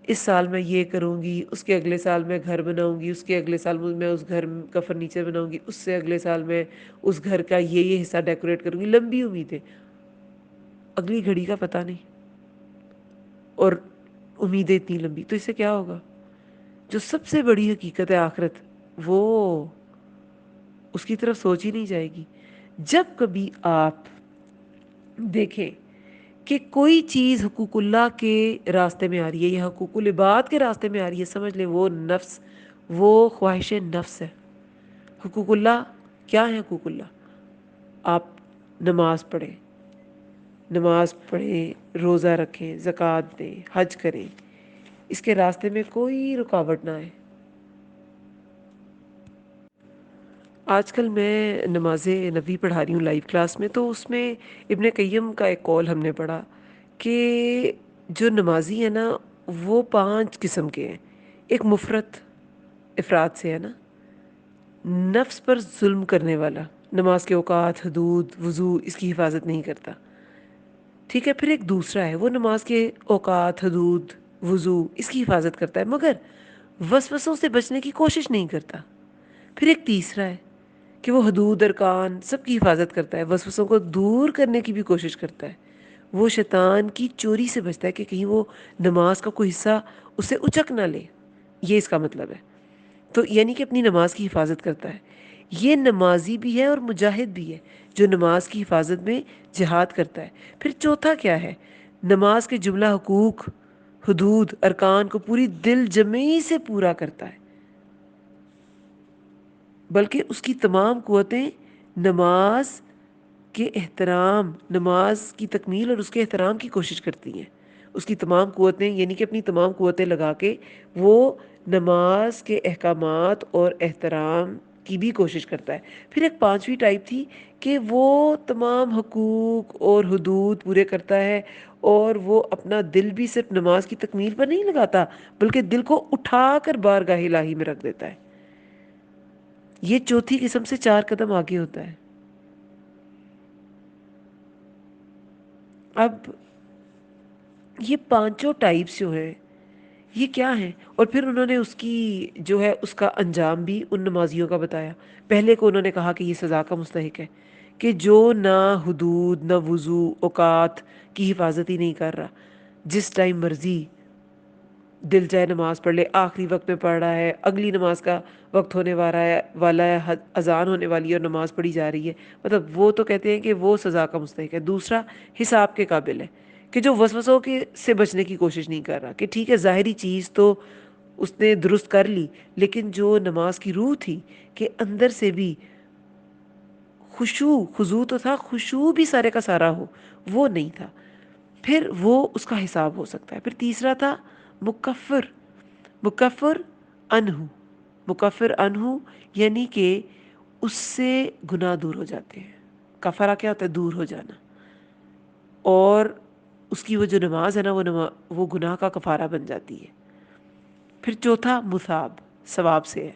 اس سال میں یہ کروں گی، اس کے اگلے سال میں گھر بناؤں گی، اس کے اگلے سال میں اس گھر کا فرنیچر بناؤں گی، اس سے اگلے سال میں اس گھر کا یہ حصہ ڈیکوریٹ کروں گی۔ لمبی امیدیں، اگلی گھڑی کا پتہ نہیں، اور امیدیں اتنی لمبی، تو اس سے کیا ہوگا؟ جو سب سے بڑی حقیقت ہے آخرت، وہ اس کی طرف سوچ ہی نہیں جائے گی۔ جب کبھی آپ دیکھیں کہ کوئی چیز حقوق اللہ کے راستے میں آ رہی ہے یا حقوق العباد کے راستے میں آ رہی ہے، سمجھ لیں وہ نفس، وہ خواہش نفس ہے۔ حقوق اللہ کیا ہے؟ حقوق اللہ، آپ نماز پڑھیں، روزہ رکھیں، زکوٰۃ دیں، حج کریں، اس کے راستے میں کوئی رکاوٹ نہ آئے۔ آج کل میں نماز نبی پڑھا رہی ہوں لائیو کلاس میں، تو اس میں ابن قیم کا ایک قول ہم نے پڑھا کہ جو نمازی ہے نا، وہ 5 قسم کے ہیں۔ ایک مفرط، افراد سے ہے نا، نفس پر ظلم کرنے والا، نماز کے اوقات، حدود، وضو اس کی حفاظت نہیں کرتا، ٹھیک ہے۔ پھر ایک دوسرا ہے، وہ نماز کے اوقات، حدود، وضو اس کی حفاظت کرتا ہے، مگر وسوسوں سے بچنے کی کوشش نہیں کرتا۔ پھر ایک تیسرا ہے کہ وہ حدود، ارکان سب کی حفاظت کرتا ہے، وسوسوں کو دور کرنے کی بھی کوشش کرتا ہے، وہ شیطان کی چوری سے بچتا ہے کہ کہیں وہ نماز کا کوئی حصہ اسے اچک نہ لے، یہ اس کا مطلب ہے۔ تو یعنی کہ اپنی نماز کی حفاظت کرتا ہے۔ یہ نمازی بھی ہے اور مجاہد بھی ہے، جو نماز کی حفاظت میں جہاد کرتا ہے۔ پھر چوتھا کیا ہے؟ نماز کے جملہ حقوق، حدود، ارکان کو پوری دل جمعی سے پورا کرتا ہے، بلکہ اس کی تمام قوتیں نماز کے احترام، نماز کی تکمیل اور اس کے احترام کی کوشش کرتی ہیں۔ اس کی تمام قوتیں، یعنی کہ اپنی تمام قوتیں لگا کے وہ نماز کے احکامات اور احترام کی بھی کوشش کرتا ہے۔ پھر ایک 5ویں ٹائپ تھی کہ وہ تمام حقوق اور حدود پورے کرتا ہے، اور وہ اپنا دل بھی صرف نماز کی تکمیل پر نہیں لگاتا، بلکہ دل کو اٹھا کر بارگاہ الہی میں رکھ دیتا ہے۔ یہ چوتھی قسم سے 4 قدم آگے ہوتا ہے۔ اب یہ پانچوں ٹائپس جو ہیں یہ کیا ہیں؟ اور پھر انہوں نے اس کی جو ہے اس کا انجام بھی ان نمازیوں کا بتایا۔ پہلے کو انہوں نے کہا کہ یہ سزا کا مستحق ہے، کہ جو نہ حدود، نہ وضو، اوقات کی حفاظت ہی نہیں کر رہا، جس ٹائم مرضی دل چاہے نماز پڑھ لے، آخری وقت میں پڑھ رہا ہے، اگلی نماز کا وقت ہونے والا ہے، اذان ہونے والی ہے اور نماز پڑھی جا رہی ہے، مطلب وہ تو کہتے ہیں کہ وہ سزا کا مستحق ہے۔ دوسرا حساب کے قابل ہے، کہ جو وسوسوں کے سے بچنے کی کوشش نہیں کر رہا، کہ ٹھیک ہے ظاہری چیز تو اس نے درست کر لی، لیکن جو نماز کی روح تھی کہ اندر سے بھی خشوع، خضوع تو تھا، خشوع بھی سارے کا سارا ہو، وہ نہیں تھا، پھر وہ اس کا حساب ہو سکتا ہے۔ پھر تیسرا تھا مکفر، مکفر انہو، مکفر انہو یعنی کہ اس سے گناہ دور ہو جاتے ہیں۔ کفرہ کیا ہوتا ہے؟ دور ہو جانا، اور اس کی وہ جو نماز ہے نا، وہ گناہ کا کفارہ بن جاتی ہے۔ پھر چوتھا مثاب، ثواب سے ہے،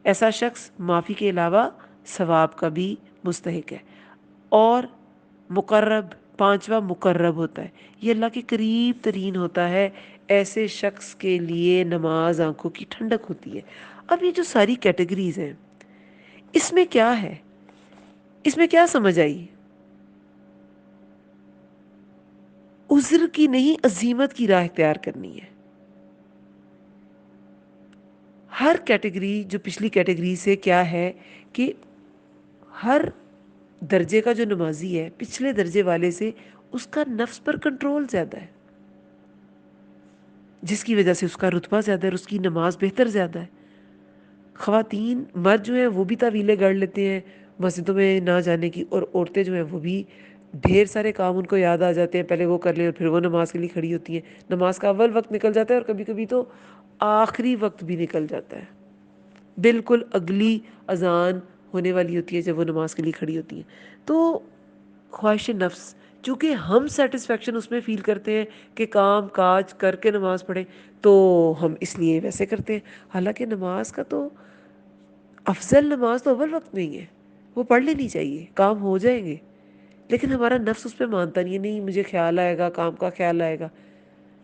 ایسا شخص معافی کے علاوہ ثواب کا بھی مستحق ہے۔ اور مقرب، پانچواں مقرب ہوتا ہے، یہ اللہ کے قریب ترین ہوتا ہے، ایسے شخص کے لیے نماز آنکھوں کی ٹھنڈک ہوتی ہے۔ اب یہ جو ساری کیٹیگریز ہیں، اس میں کیا ہے، اس میں کیا سمجھ آئی؟ عذر کی نہیں، عزیمت کی راہ اختیار کرنی ہے۔ ہر کیٹیگری جو پچھلی کیٹیگری سے کیا ہے کہ ہر درجے کا جو نمازی ہے پچھلے درجے والے سے اس کا نفس پر کنٹرول زیادہ ہے، جس کی وجہ سے اس کا رتبہ زیادہ ہے اور اس کی نماز بہتر زیادہ ہے۔ خواتین، مرد جو ہیں وہ بھی طویلیں گڑھ لیتے ہیں مسجدوں میں نہ جانے کی، اور عورتیں جو ہیں وہ بھی ڈھیر سارے کام ان کو یاد آ جاتے ہیں، پہلے وہ کر لیں اور پھر وہ نماز کے لیے کھڑی ہوتی ہیں۔ نماز کا اول وقت نکل جاتا ہے اور کبھی کبھی تو آخری وقت بھی نکل جاتا ہے، بالکل اگلی اذان ہونے والی ہوتی ہے جب وہ نماز کے لیے کھڑی ہوتی ہیں۔ تو خواہش نفس، چونکہ ہم سیٹسفیکشن اس میں فیل کرتے ہیں کہ کام کاج کر کے نماز پڑھیں، تو ہم اس لیے ویسے کرتے ہیں، حالانکہ نماز کا تو افضل نماز تو اول وقت میں ہی ہے، وہ پڑھ لینی چاہیے، کام ہو جائیں گے، لیکن ہمارا نفس اس پہ مانتا نہیں ہے، نہیں مجھے خیال آئے گا، کام کا خیال آئے گا۔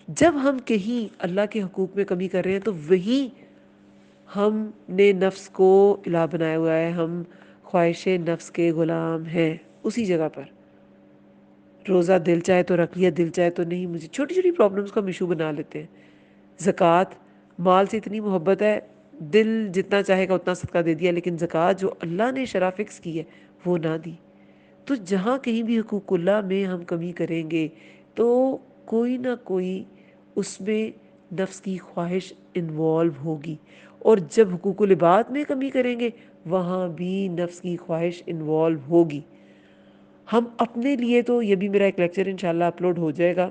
جب ہم کہیں اللہ کے حقوق میں کمی کر رہے ہیں تو وہی ہم نے نفس کو الہ بنایا ہوا ہے، ہم خواہش نفس کے غلام ہیں اسی جگہ پر۔ روزہ دل چاہے تو رکھ لیا، دل چاہے تو نہیں، مجھے چھوٹی چھوٹی پرابلمس کو ہم ایشو بنا لیتے ہیں۔ زکوٰۃ، مال سے اتنی محبت ہے، دل جتنا چاہے گا اتنا صدقہ دے دیا، لیکن زکوٰۃ جو اللہ نے شرح فکس کی ہے وہ نہ دی۔ تو جہاں کہیں بھی حقوق اللہ میں ہم کمی کریں گے تو کوئی نہ کوئی اس میں نفس کی خواہش انوالو ہوگی، اور جب حقوق العباد میں کمی کریں گے وہاں بھی نفس کی خواہش انوالو ہوگی۔ ہم اپنے لیے تو، یہ بھی میرا ایک لیکچر انشاءاللہ اپلوڈ ہو جائے گا،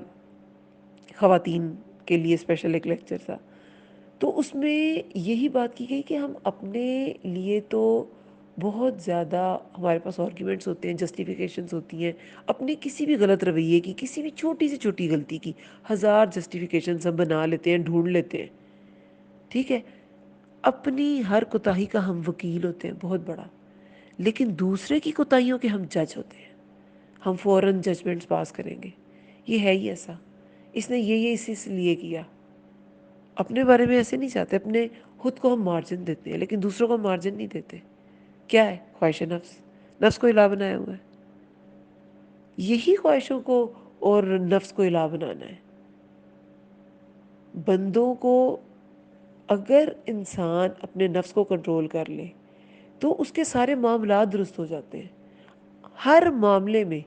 خواتین کے لیے اسپیشل ایک لیکچر تھا، تو اس میں یہی بات کی گئی کہ ہم اپنے لیے تو بہت زیادہ ہمارے پاس آرگیومنٹس ہوتے ہیں، جسٹیفیکیشنز ہوتی ہیں، اپنے کسی بھی غلط رویے کی، کسی بھی چھوٹی سے چھوٹی غلطی کی ہزار جسٹیفیکیشنز ہم بنا لیتے ہیں، ڈھونڈ لیتے ہیں، ٹھیک ہے، اپنی ہر کوتاہی کا ہم وکیل ہوتے ہیں بہت بڑا، لیکن دوسرے کی کوتاہیوں کے ہم جج ہوتے ہیں، ہم فوراً ججمنٹس پاس کریں گے، یہ ہے ہی ایسا، اس نے یہ اس لیے کیا۔ اپنے بارے میں ایسے نہیں چاہتے، اپنے خود کو ہم مارجن دیتے ہیں لیکن دوسروں کو مارجن نہیں دیتے۔ کیا ہے؟ خواہش نفس، نفس کو الہ بنایا ہوا ہے، یہی خواہشوں کو اور نفس کو الہ بنانا ہے بندوں کو۔ اگر انسان اپنے نفس کو کنٹرول کر لے تو اس کے سارے معاملات درست ہو جاتے ہیں۔ ہر معاملے میں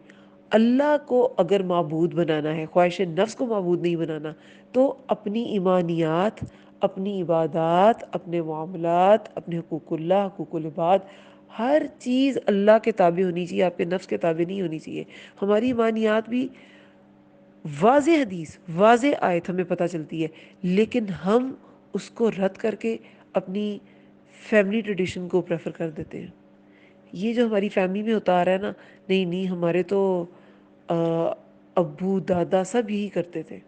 اللہ کو اگر معبود بنانا ہے، خواہش نفس کو معبود نہیں بنانا، تو اپنی ایمانیات، اپنی عبادات، اپنے معاملات، اپنے حقوق اللہ، حقوق العباد، ہر چیز اللہ کے تابع ہونی چاہیے، آپ کے نفس کے تابع نہیں ہونی چاہیے۔ ہماری ایمانیات بھی واضح حدیث، واضح آیت ہمیں پتہ چلتی ہے، لیکن ہم اس کو رد کر کے اپنی فیملی ٹریڈیشن کو پریفر کر دیتے ہیں۔ یہ جو ہماری فیملی میں ہوتا آ رہا ہے نا، نہیں نہیں ہمارے تو ابو دادا سب یہی کرتے تھے،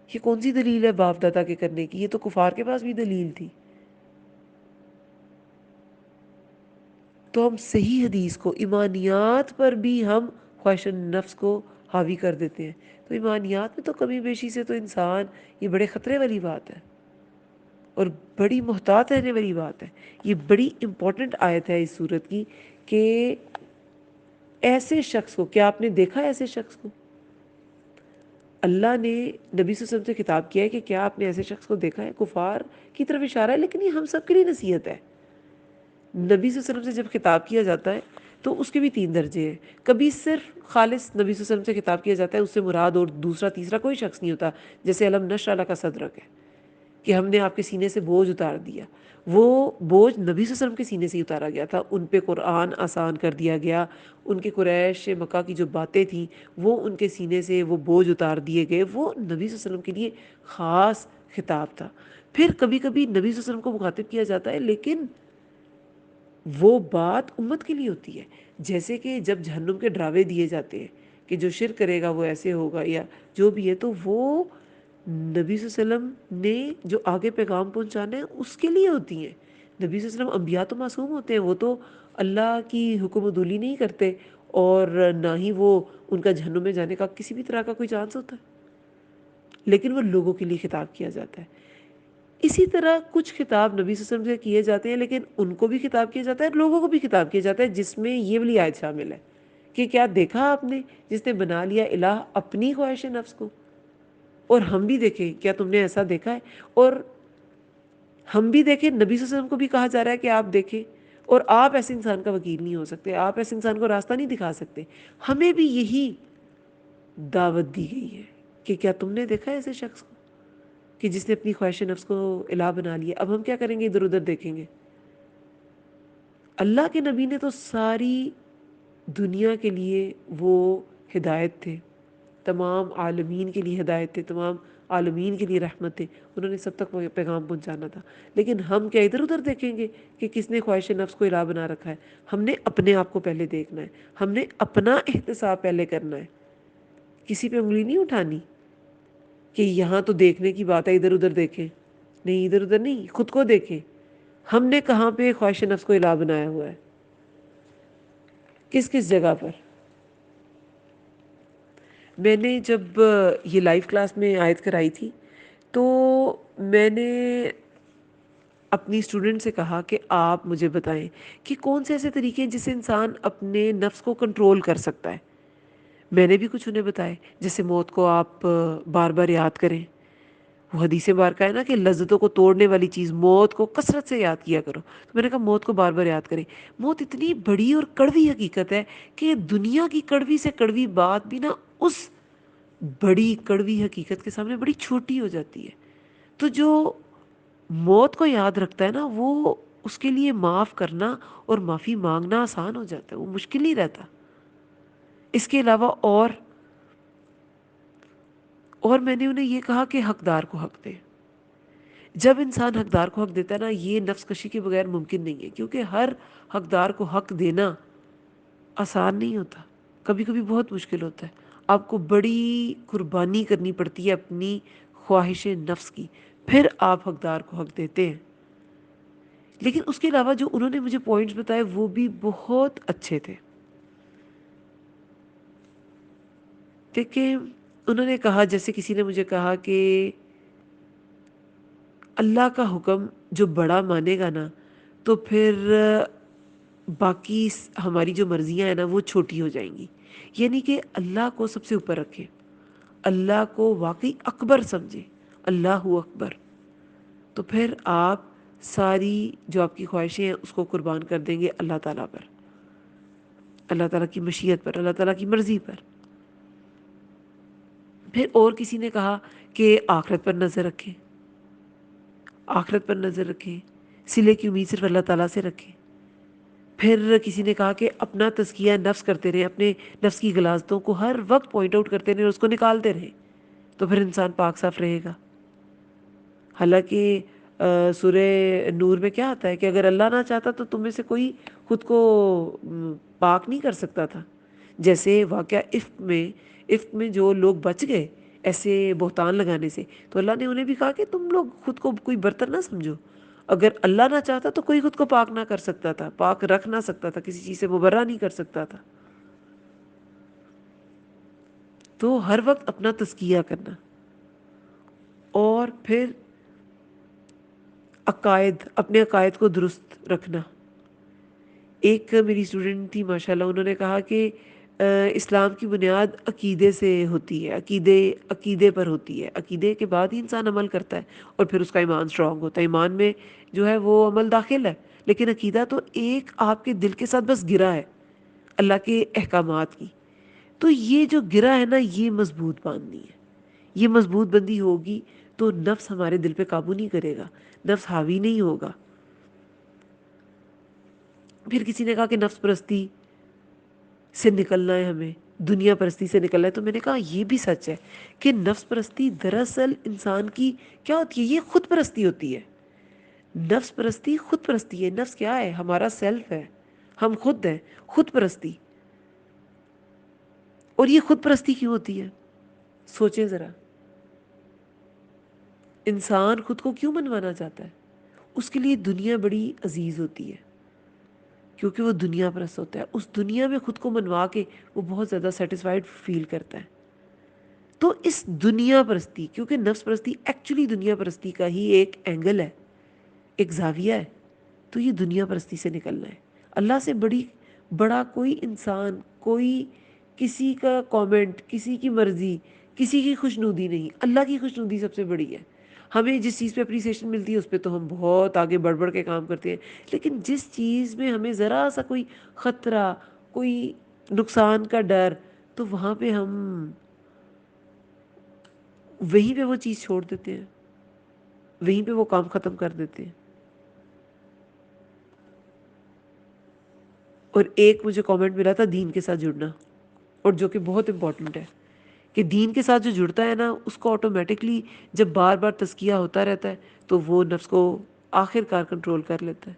یہ کون سی دلیل ہے باپ دادا کے کرنے کی؟ یہ تو کفار کے پاس بھی دلیل تھی۔ تو ہم صحیح حدیث کو، ایمانیات پر بھی ہم خواہش نفس کو حاوی کر دیتے ہیں۔ تو ایمانیات میں تو کمی بیشی سے تو انسان، یہ بڑے خطرے والی بات ہے اور بڑی محتاط رہنے والی بات ہے۔ یہ بڑی امپورٹنٹ آیت ہے اس صورت کی کہ ایسے شخص کو، کیا آپ نے دیکھا ہے ایسے شخص کو؟ اللہ نے نبی صلی اللہ علیہ وسلم سے خطاب کیا ہے کہ کیا آپ نے ایسے شخص کو دیکھا ہے، کفار کی طرف اشارہ ہے، لیکن یہ ہم سب کے لیے نصیحت ہے۔ نبی صلی اللہ علیہ وسلم سے جب خطاب کیا جاتا ہے تو اس کے بھی 3 درجے ہیں۔ کبھی صرف خالص نبی صلی اللہ علیہ وسلم سے خطاب کیا جاتا ہے، اس سے مراد اور دوسرا تیسرا کوئی شخص نہیں ہوتا، جیسے علم نشرح لک صدرک ہے کہ ہم نے آپ کے سینے سے بوجھ اتار دیا۔ وہ بوجھ نبی صلی اللہ علیہ وسلم کے سینے سے ہی اتارا گیا تھا، ان پہ قرآن آسان کر دیا گیا، ان کے قریش مکہ کی جو باتیں تھیں وہ ان کے سینے سے وہ بوجھ اتار دیے گئے، وہ نبی صلی اللہ علیہ وسلم کے لیے خاص خطاب تھا۔ پھر کبھی کبھی نبی صلی اللہ علیہ وسلم کو مخاطب کیا جاتا ہے، لیکن وہ بات امت کے لیے ہوتی ہے، جیسے کہ جب جہنم کے ڈراوے دیے جاتے ہیں کہ جو شرک کرے گا وہ ایسے ہوگا یا جو بھی ہے، تو وہ نبی صلی اللہ علیہ وسلم نے جو آگے پیغام پہنچانا ہے اس کے لیے ہوتی ہیں۔ نبی صلی اللہ علیہ وسلم انبیاء تو معصوم ہوتے ہیں، وہ تو اللہ کی حکم عدولی نہیں کرتے، اور نہ ہی وہ ان کا جہنم میں جانے کا کسی بھی طرح کا کوئی چانس ہوتا ہے، لیکن وہ لوگوں کے لیے خطاب کیا جاتا ہے۔ اسی طرح کچھ خطاب نبی صلی اللہ علیہ وسلم سے کیے جاتے ہیں، لیکن ان کو بھی خطاب کیا جاتا ہے اور لوگوں کو بھی خطاب کیا جاتا ہے، جس میں یہ والی آیت شامل ہے کہ کیا دیکھا آپ نے جس نے بنا لیا الہ اپنی خواہش نفس کو؟ اور ہم بھی دیکھیں، کیا تم نے ایسا دیکھا ہے؟ اور ہم بھی دیکھیں، نبی صلی اللہ علیہ وسلم کو بھی کہا جا رہا ہے کہ آپ دیکھیں، اور آپ ایسے انسان کا وکیل نہیں ہو سکتے، آپ ایسے انسان کو راستہ نہیں دکھا سکتے۔ ہمیں بھی یہی دعوت دی گئی ہے کہ کیا تم نے دیکھا ہے ایسے شخص کو کہ جس نے اپنی خواہش نفس کو الہ بنا لیا؟ اب ہم کیا کریں گے؟ ادھر ادھر دیکھیں گے۔ اللہ کے نبی نے تو ساری دنیا کے لیے وہ ہدایت تھے، تمام عالمین کے لیے ہدایت تھے، تمام عالمین کے لیے رحمت تھے، انہوں نے سب تک وہ پیغام پہنچانا تھا۔ لیکن ہم کیا ادھر ادھر دیکھیں گے کہ کس نے خواہش نفس کو الہ بنا رکھا ہے؟ ہم نے اپنے آپ کو پہلے دیکھنا ہے، ہم نے اپنا احتساب پہلے کرنا ہے، کسی پہ انگلی نہیں اٹھانی کہ یہاں تو دیکھنے کی بات ہے ادھر ادھر دیکھیں، نہیں ادھر ادھر نہیں، خود کو دیکھیں، ہم نے کہاں پہ خواہش نفس کو الہ بنایا ہوا ہے، کس کس جگہ پر۔ میں نے جب یہ لائیو کلاس میں آیت کرائی تھی تو میں نے اپنی اسٹوڈنٹ سے کہا کہ آپ مجھے بتائیں کہ کون سے ایسے طریقے ہیں جس سے انسان اپنے نفس کو کنٹرول کر سکتا ہے۔ میں نے بھی کچھ انہیں بتائے، جیسے موت کو آپ بار بار یاد کریں، وہ حدیث مبارکہ ہے نا کہ لذتوں کو توڑنے والی چیز موت کو کثرت سے یاد کیا کرو۔ تو میں نے کہا موت کو بار بار یاد کریں۔ موت اتنی بڑی اور کڑوی حقیقت ہے کہ دنیا کی کڑوی سے کڑوی بات بھی نا اس بڑی کڑوی حقیقت کے سامنے بڑی چھوٹی ہو جاتی ہے۔ تو جو موت کو یاد رکھتا ہے نا، وہ اس کے لیے معاف کرنا اور معافی مانگنا آسان ہو جاتا ہے، وہ مشکل نہیں رہتا۔ اس کے علاوہ اور میں نے انہیں یہ کہا کہ حقدار کو حق دے۔ جب انسان حقدار کو حق دیتا ہے نا، یہ نفس کشی کے بغیر ممکن نہیں ہے، کیونکہ ہر حقدار کو حق دینا آسان نہیں ہوتا، کبھی کبھی بہت مشکل ہوتا ہے، آپ کو بڑی قربانی کرنی پڑتی ہے اپنی خواہش نفس کی، پھر آپ حقدار کو حق دیتے ہیں۔ لیکن اس کے علاوہ جو انہوں نے مجھے پوائنٹس بتائے وہ بھی بہت اچھے تھے۔ دیکھیں، انہوں نے کہا، جیسے کسی نے مجھے کہا کہ اللہ کا حکم جو بڑا مانے گا نا تو پھر باقی ہماری جو مرضیاں ہیں نا وہ چھوٹی ہو جائیں گی، یعنی کہ اللہ کو سب سے اوپر رکھے، اللہ کو واقعی اکبر سمجھے، اللہ اکبر، تو پھر آپ ساری جو آپ کی خواہشیں ہیں اس کو قربان کر دیں گے اللہ تعالیٰ پر، اللہ تعالیٰ کی مشیت پر، اللہ تعالیٰ کی مرضی پر۔ پھر اور کسی نے کہا کہ آخرت پر نظر رکھیں، آخرت پر نظر رکھیں، صلے کی امید صرف اللہ تعالیٰ سے رکھیں۔ پھر کسی نے کہا کہ اپنا تزکیہ نفس کرتے رہیں، اپنے نفس کی غلاظتوں کو ہر وقت پوائنٹ آؤٹ کرتے رہیں اور اس کو نکالتے رہیں، تو پھر انسان پاک صاف رہے گا۔ حالانکہ سورہ نور میں کیا آتا ہے کہ اگر اللہ نہ چاہتا تو تم میں سے کوئی خود کو پاک نہیں کر سکتا تھا۔ جیسے واقعہ افک میں جو لوگ بچ گئے ایسے بہتان لگانے سے، تو اللہ نے انہیں بھی کہا کہ تم لوگ خود کو کوئی برتر نہ سمجھو، اگر اللہ نہ چاہتا تو کوئی خود کو پاک نہ کر سکتا تھا، پاک رکھ نہ سکتا تھا، کسی چیز سے مبرہ نہیں کر سکتا تھا۔ تو ہر وقت اپنا تزکیہ کرنا، اور پھر اپنے عقائد کو درست رکھنا۔ ایک میری اسٹوڈنٹ تھی، ماشاءاللہ، انہوں نے کہا کہ اسلام کی بنیاد عقیدے سے ہوتی ہے، عقیدے پر ہوتی ہے، عقیدے کے بعد ہی انسان عمل کرتا ہے اور پھر اس کا ایمان اسٹرانگ ہوتا ہے، ایمان میں جو ہے وہ عمل داخل ہے، لیکن عقیدہ تو ایک آپ کے دل کے ساتھ بس گرا ہے اللہ کے احکامات کی. تو یہ جو گرا ہے نا، یہ مضبوط باندھنی ہے. یہ مضبوط بندی ہوگی تو نفس ہمارے دل پہ قابو نہیں کرے گا، نفس حاوی نہیں ہوگا. پھر کسی نے کہا کہ نفس پرستی سے نکلنا ہے، ہمیں دنیا پرستی سے نکلنا ہے. تو میں نے کہا یہ بھی سچ ہے کہ نفس پرستی دراصل انسان کی کیا ہوتی ہے، یہ خود پرستی ہوتی ہے. نفس پرستی خود پرستی ہے. نفس کیا ہے؟ ہمارا سیلف ہے، ہم خود ہیں. خود پرستی. اور یہ خود پرستی کیوں ہوتی ہے؟ سوچیں ذرا. انسان خود کو کیوں منوانا چاہتا ہے؟ اس کے لیے دنیا بڑی عزیز ہوتی ہے کیونکہ وہ دنیا پرست ہوتا ہے. اس دنیا میں خود کو منوا کے وہ بہت زیادہ سیٹسفائیڈ فیل کرتا ہے. تو اس دنیا پرستی، کیونکہ نفس پرستی ایکچولی دنیا پرستی کا ہی ایک اینگل ہے، ایک زاویہ ہے. تو یہ دنیا پرستی سے نکلنا ہے. اللہ سے بڑا کوئی انسان، کوئی کسی کا کامنٹ، کسی کی مرضی، کسی کی خوشنودی نہیں. اللہ کی خوشنودی سب سے بڑی ہے. ہمیں جس چیز پہ اپریسیشن ملتی ہے اس پہ تو ہم بہت آگے بڑھ بڑھ کے کام کرتے ہیں، لیکن جس چیز میں ہمیں ذرا سا کوئی خطرہ، کوئی نقصان کا ڈر، تو وہاں پہ ہم وہیں پہ وہ چیز چھوڑ دیتے ہیں، وہیں پہ وہ کام ختم کر دیتے ہیں. اور ایک مجھے کامنٹ ملا تھا دین کے ساتھ جڑنا، اور جو کہ بہت امپورٹنٹ ہے کہ دین کے ساتھ جو جڑتا ہے نا، اس کو آٹومیٹکلی جب بار بار تزکیہ ہوتا رہتا ہے تو وہ نفس کو آخر کار کنٹرول کر لیتا ہے.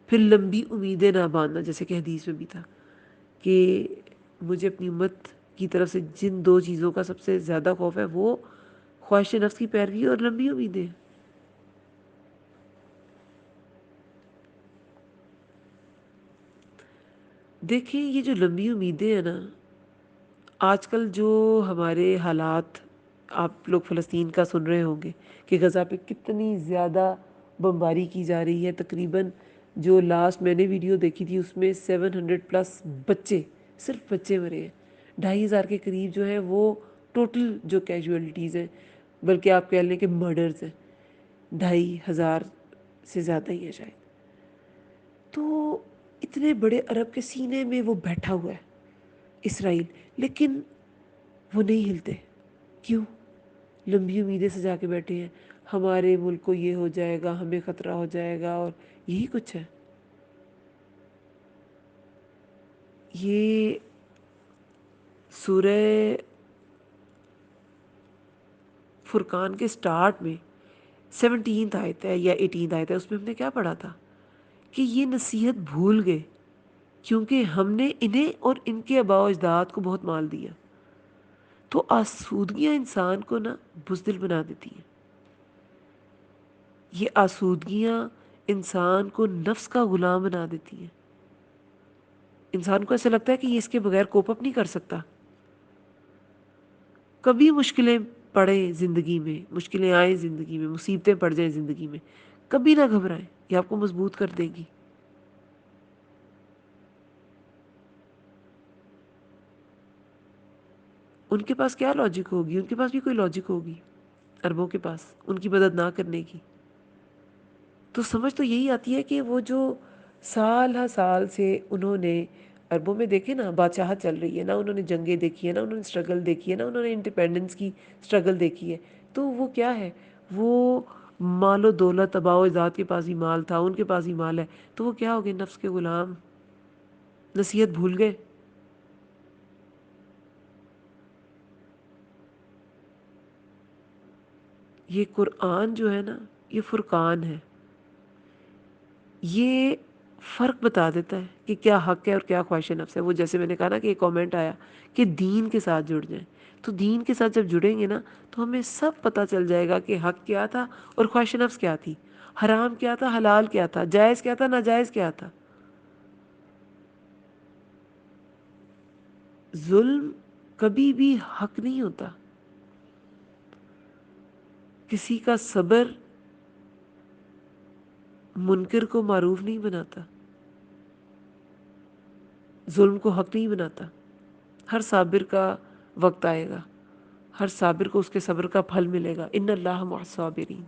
پھر لمبی امیدیں نہ باندھنا، جیسے کہ حدیث میں بھی تھا کہ مجھے اپنی امت کی طرف سے جن دو چیزوں کا سب سے زیادہ خوف ہے، وہ خواہش نفس کی پیروی اور لمبی امیدیں. دیکھیں یہ جو لمبی امیدیں ہیں نا، آج کل جو ہمارے حالات، آپ لوگ فلسطین کا سن رہے ہوں گے کہ غزہ پہ کتنی زیادہ بمباری کی جا رہی ہے. تقریباً جو لاسٹ میں نے ویڈیو دیکھی تھی اس میں 700+ بچے، صرف بچے مرے ہیں. 2,500 کے قریب جو ہیں وہ ٹوٹل جو کیجویلٹیز ہیں، بلکہ آپ کہہ لیں کہ مرڈرز ہیں. 2,500 سے زیادہ ہی ہے شاید. تو اتنے بڑے عرب کے سینے میں وہ بیٹھا ہوا ہے اسرائیل، لیکن وہ نہیں ہلتے. کیوں؟ لمبی امیدیں سجا کے بیٹھے ہیں، ہمارے ملک کو یہ ہو جائے گا، ہمیں خطرہ ہو جائے گا، اور یہی کچھ ہے. یہ سورہ فرقان کے سٹارٹ میں 17 آیت ہے یا 18 آیت ہے، اس میں ہم نے کیا پڑھا تھا کہ یہ نصیحت بھول گئے کیونکہ ہم نے انہیں اور ان کے آباء و اجداد کو بہت مال دیا. تو آسودگیاں انسان کو نا بزدل بنا دیتی ہیں. یہ آسودگیاں انسان کو نفس کا غلام بنا دیتی ہیں. انسان کو ایسا لگتا ہے کہ یہ اس کے بغیر کوپ اپ نہیں کر سکتا. کبھی مشکلیں پڑیں زندگی میں، مشکلیں آئیں زندگی میں، مصیبتیں پڑ جائیں زندگی میں، کبھی نہ گھبرائیں، یہ آپ کو مضبوط کر دے گی. ان کے پاس کیا لاجک ہوگی؟ ان کے پاس بھی کوئی لاجک ہوگی عربوں کے پاس ان کی مدد نہ کرنے کی. تو سمجھ تو یہی آتی ہے کہ وہ جو سال ہر سال سے انہوں نے عربوں میں دیکھے نا بادشاہت چل رہی ہے نا، انہوں نے جنگیں دیکھی ہے نا، انہوں نے اسٹرگل دیکھی ہے نا، انہوں نے انڈیپینڈنس کی اسٹرگل دیکھی ہے. تو وہ کیا ہے؟ وہ مال و دولت، آباء و اجداد کے پاس ہی مال تھا، ان کے پاس ہی مال ہے، تو وہ کیا ہو گئے؟ نفس کے غلام. نصیحت بھول گئے. یہ قرآن جو ہے نا، یہ فرقان ہے. یہ فرق بتا دیتا ہے کہ کیا حق ہے اور کیا خواہش نفس ہے. وہ جیسے میں نے کہا نا کہ ایک کامنٹ آیا کہ دین کے ساتھ جڑ جائیں، تو دین کے ساتھ جب جڑیں گے نا تو ہمیں سب پتہ چل جائے گا کہ حق کیا تھا اور خواہش نفس کیا تھی، حرام کیا تھا، حلال کیا تھا، جائز کیا تھا، ناجائز کیا تھا. ظلم کبھی بھی حق نہیں ہوتا. کسی کا صبر منکر کو معروف نہیں بناتا، ظلم کو حق نہیں بناتا. ہر صابر کا وقت آئے گا، ہر صابر کو اس کے صبر کا پھل ملے گا، ان اللہ مع الصابرین۔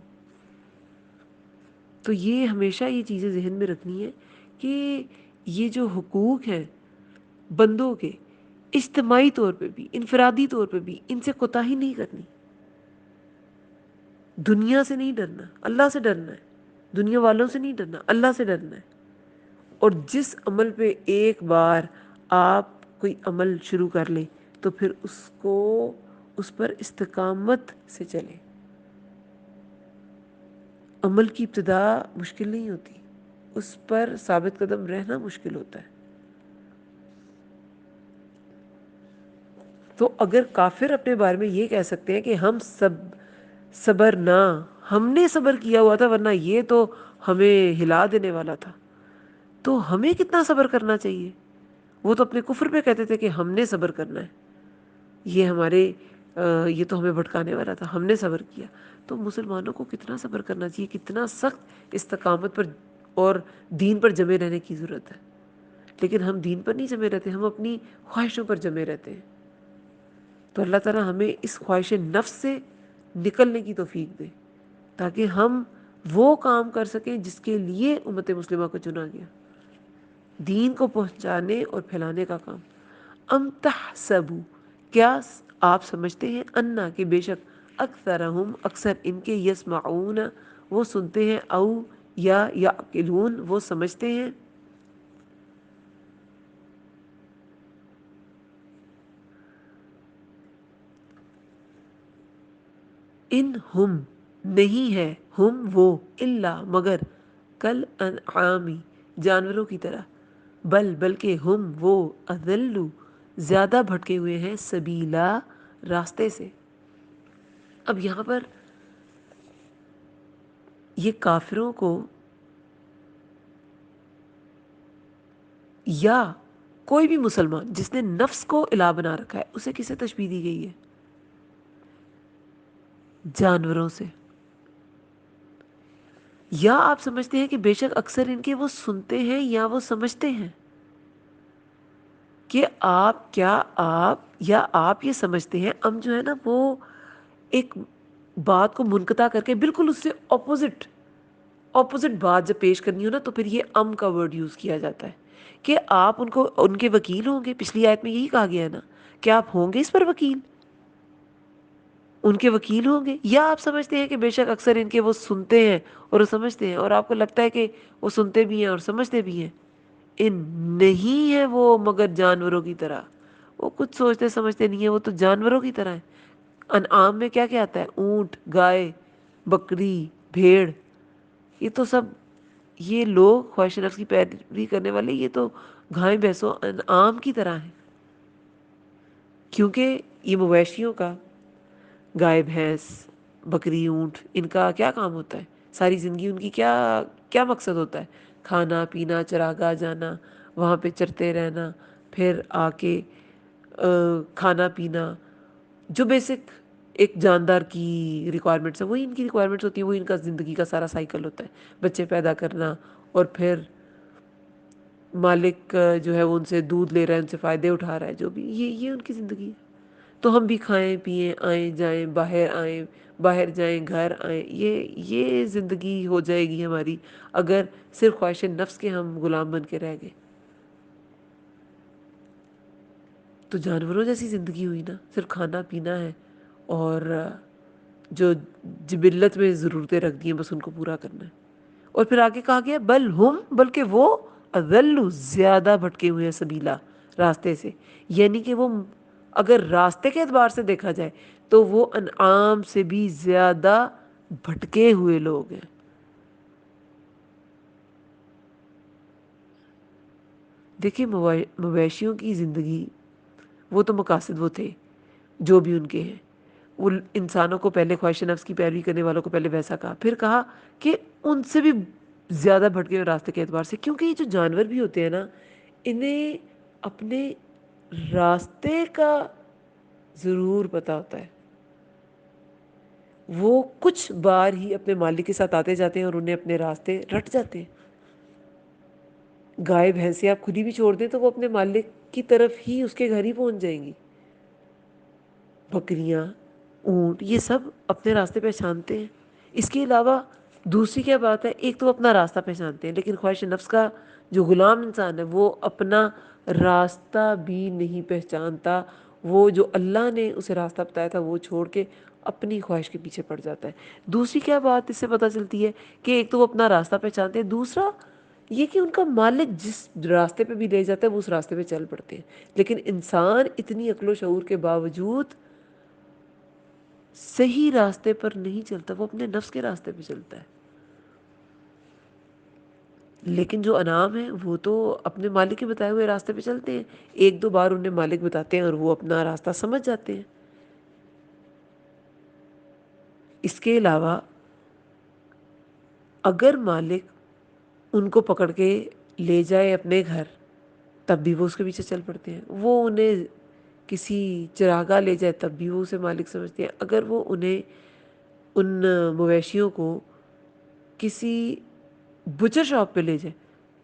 تو یہ ہمیشہ یہ چیزیں ذہن میں رکھنی ہے کہ یہ جو حقوق ہیں بندوں کے، اجتماعی طور پہ بھی انفرادی طور پہ بھی، ان سے کوتاہی نہیں کرنی۔ دنیا سے نہیں ڈرنا، اللہ سے ڈرنا ہے، دنیا والوں سے نہیں ڈرنا، اللہ سے ڈرنا ہے۔ اور جس عمل پہ ایک بار آپ کوئی عمل شروع کر لیں تو پھر اس پر استقامت سے چلیں۔ عمل کی ابتدا مشکل نہیں ہوتی، اس پر ثابت قدم رہنا مشکل ہوتا ہے۔ تو اگر کافر اپنے بارے میں یہ کہہ سکتے ہیں کہ ہم صبر نہ، ہم نے صبر کیا ہوا تھا ورنہ یہ تو ہمیں ہلا دینے والا تھا، تو ہمیں کتنا صبر کرنا چاہیے؟ وہ تو اپنے کفر پہ کہتے تھے کہ ہم نے صبر کرنا ہے، یہ تو ہمیں بھٹکانے والا تھا، ہم نے صبر کیا۔ تو مسلمانوں کو کتنا صبر کرنا چاہیے، کتنا سخت استقامت پر اور دین پر جمے رہنے کی ضرورت ہے۔ لیکن ہم دین پر نہیں جمے رہتے، ہم اپنی خواہشوں پر جمے رہتے ہیں۔ تو اللہ تعالیٰ ہمیں اس خواہش نفس سے نکلنے کی توفیق دے تاکہ ہم وہ کام کر سکیں جس کے لیے امت مسلمہ کو چنا گیا، دین کو پہنچانے اور پھیلانے کا کام۔ ام تحسبوا، کیا آپ سمجھتے ہیں، انا کہ بے شک اکثرہم اکثر ان کے، یسمعون وہ سنتے ہیں، او یا یعقلون وہ سمجھتے ہیں، ان ہم نہیں ہے، ہم وہ، الا مگر، کل انعامی جانوروں کی طرح، بلکہ ہم وہ، اضل زیادہ بھٹکے ہوئے ہیں، سبیلا راستے سے۔ اب یہاں پر یہ کافروں کو یا کوئی بھی مسلمان جس نے نفس کو الہ بنا رکھا ہے اسے کسے تشبیہ دی گئی ہے؟ جانوروں سے۔ یا آپ سمجھتے ہیں کہ بے شک اکثر ان کے وہ سنتے ہیں یا وہ سمجھتے ہیں، کہ آپ یہ سمجھتے ہیں، ام جو ہے نا وہ ایک بات کو منقطع کر کے بالکل اس سے اپوزٹ بات جب پیش کرنی ہو نا تو پھر یہ ام کا ورڈ یوز کیا جاتا ہے کہ آپ ان کے وکیل ہوں گے۔ پچھلی آیت میں یہی کہا گیا ہے نا کہ آپ ہوں گے اس پر وکیل، ان کے وکیل ہوں گے۔ یا آپ سمجھتے ہیں کہ بے شک اکثر ان کے وہ سنتے ہیں اور وہ سمجھتے ہیں، اور آپ کو لگتا ہے کہ وہ سنتے بھی ہیں اور سمجھتے بھی ہیں۔ ان نہیں ہے وہ مگر جانوروں کی طرح، وہ کچھ سوچتے سمجھتے نہیں ہیں، وہ تو جانوروں کی طرح ہے۔ انعام میں کیا کیا آتا ہے؟ اونٹ، گائے، بکری، بھیڑ، یہ تو سب، یہ لوگ خواہش نفس کی پیروی کرنے والے، یہ تو گھائیں بھینسوں انعام کی طرح ہیں، کیونکہ یہ مویشیوں کا، گائے بھینس بکری اونٹ، ان کا کیا کام ہوتا ہے؟ ساری زندگی ان کی کیا کیا مقصد ہوتا ہے؟ کھانا پینا، چراگاہ جانا، وہاں پہ چرتے رہنا، پھر آ کے کھانا پینا، جو بیسک ایک جاندار کی ریکوائرمنٹس ہیں وہی ان کی ریکوائرمنٹس ہوتی ہیں، وہی ان کا زندگی کا سارا سائیکل ہوتا ہے، بچے پیدا کرنا، اور پھر مالک جو ہے وہ ان سے دودھ لے رہا ہے، ان سے فائدے اٹھا رہا ہے، جو بھی یہ ان کی زندگی ہے۔ تو ہم بھی کھائیں پئیں، آئیں باہر جائیں گھر آئیں، یہ زندگی ہو جائے گی ہماری اگر صرف خواہش نفس کے ہم غلام بن کے رہ گئے، تو جانوروں جیسی زندگی ہوئی نا، صرف کھانا پینا ہے اور جو جبلت میں ضرورتیں رکھ دی ہیں بس ان کو پورا کرنا ہے۔ اور پھر آگے کہا گیا بل ہم، بلکہ وہ، اضل زیادہ بھٹکے ہوئے ہیں، سبیلا راستے سے، یعنی کہ وہ اگر راستے کے اعتبار سے دیکھا جائے تو وہ انعام سے بھی زیادہ بھٹکے ہوئے لوگ ہیں۔ دیکھیں مویشیوں کی زندگی، وہ تو مقاصد وہ تھے جو بھی ان کے ہیں، وہ انسانوں کو پہلے خواہش نفس کی پیروی کرنے والوں کو پہلے ویسا کہا، پھر کہا کہ ان سے بھی زیادہ بھٹکے ہوئے راستے کے اعتبار سے، کیونکہ یہ جو جانور بھی ہوتے ہیں نا، انہیں اپنے راستے کا ضرور پتہ ہوتا ہے، وہ کچھ بار ہی اپنے مالک کے ساتھ آتے جاتے ہیں اور انہیں اپنے راستے رٹ جاتے ہیں۔ گائے بھینسیں آپ خود ہی بھی چھوڑ دیں تو وہ اپنے مالک کی طرف ہی اس کے گھر ہی پہنچ جائیں گی۔ بکریاں، اونٹ، یہ سب اپنے راستے پہچانتے ہیں۔ اس کے علاوہ دوسری کیا بات ہے، ایک تو اپنا راستہ پہچانتے ہیں، لیکن خواہش نفس کا جو غلام انسان ہے وہ اپنا راستہ بھی نہیں پہچانتا۔ وہ جو اللہ نے اسے راستہ بتایا تھا وہ چھوڑ کے اپنی خواہش کے پیچھے پڑ جاتا ہے۔ دوسری کیا بات اس سے پتہ چلتی ہے کہ ایک تو وہ اپنا راستہ پہچانتے ہیں، دوسرا یہ کہ ان کا مالک جس راستے پہ بھی لے جاتا ہے وہ اس راستے پہ چل پڑتے ہیں۔ لیکن انسان اتنی عقل و شعور کے باوجود صحیح راستے پر نہیں چلتا، وہ اپنے نفس کے راستے پہ چلتا ہے۔ لیکن جو انعام ہیں وہ تو اپنے مالک کے بتائے ہوئے راستے پہ چلتے ہیں، ایک دو بار انہیں مالک بتاتے ہیں اور وہ اپنا راستہ سمجھ جاتے ہیں۔ اس کے علاوہ اگر مالک ان کو پکڑ کے لے جائے اپنے گھر تب بھی وہ اس کے پیچھے چل پڑتے ہیں۔ وہ انہیں کسی چراگاہ لے جائے تب بھی وہ اسے مالک سمجھتے ہیں۔ اگر وہ انہیں ان مویشیوں کو کسی بچر شاپ پہ لے جائے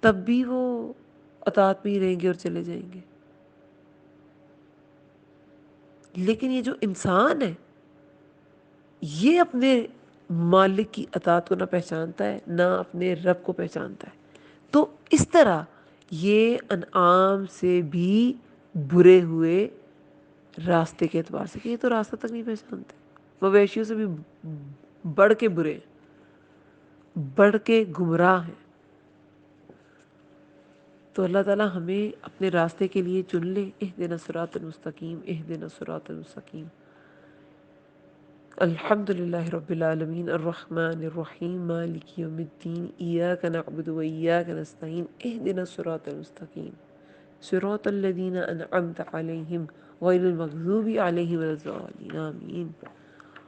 تب بھی وہ اطاعت میں ہی رہیں گے اور چلے جائیں گے۔ لیکن یہ جو انسان ہے یہ اپنے مالک کی اطاعت کو نہ پہچانتا ہے نہ اپنے رب کو پہچانتا ہے، تو اس طرح یہ انعام سے بھی برے ہوئے راستے کے اعتبار سے، کہ یہ تو راستہ تک نہیں پہچانتے، مویشیوں سے بھی بڑھ کے برے ہیں، بڑھ کے گمراہ ہیں۔ تو اللہ تعالیٰ ہمیں اپنے راستے کے لیے چن لے۔ اہدنا الصراط المستقیم، اہدنا الصراط المستقیم۔ الحمد للہ رب العالمین الرحمن الرحیم مالک یوم الدین ایاک نعبد و ایاک نستعین اہدنا الصراط المستقیم صراط الذین انعمت علیہم غیر المغضوب علیہم ولا الضالین آمین۔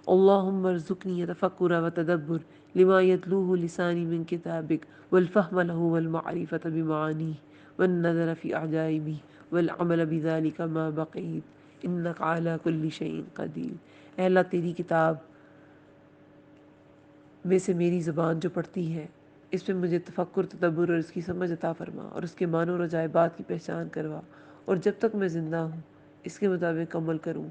اللهم ارزقني تفکر و تدبر لما يتلوه لسانی من کتابک والفهم له والمعرفة بمعانیه والنظر في أعجائبه والعمل بذلك ما بقيت انك على كل شيء قدیر۔ اے اللہ تیری کتاب میں سے میری زبان جو پڑھتی ہے اس میں مجھے تفکر، تدبر اور اس کی سمجھ عطا فرما، اور اس کے معنی اور عجائبات کی پہچان کروا، اور جب تک میں زندہ ہوں اس کے مطابق عمل کروں۔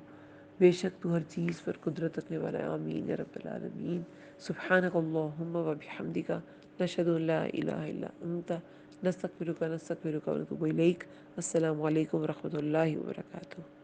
بے شک تو ہر چیز پر قدرت رکھنے والا ہے۔ آمین یا رب العالمین۔ سبحانک اللہم و بحمدک نشہد ان لا الہ الا انت نستغفرک و نتوب الیک۔ السلام علیکم و رحمۃ اللہ وبرکاتہ۔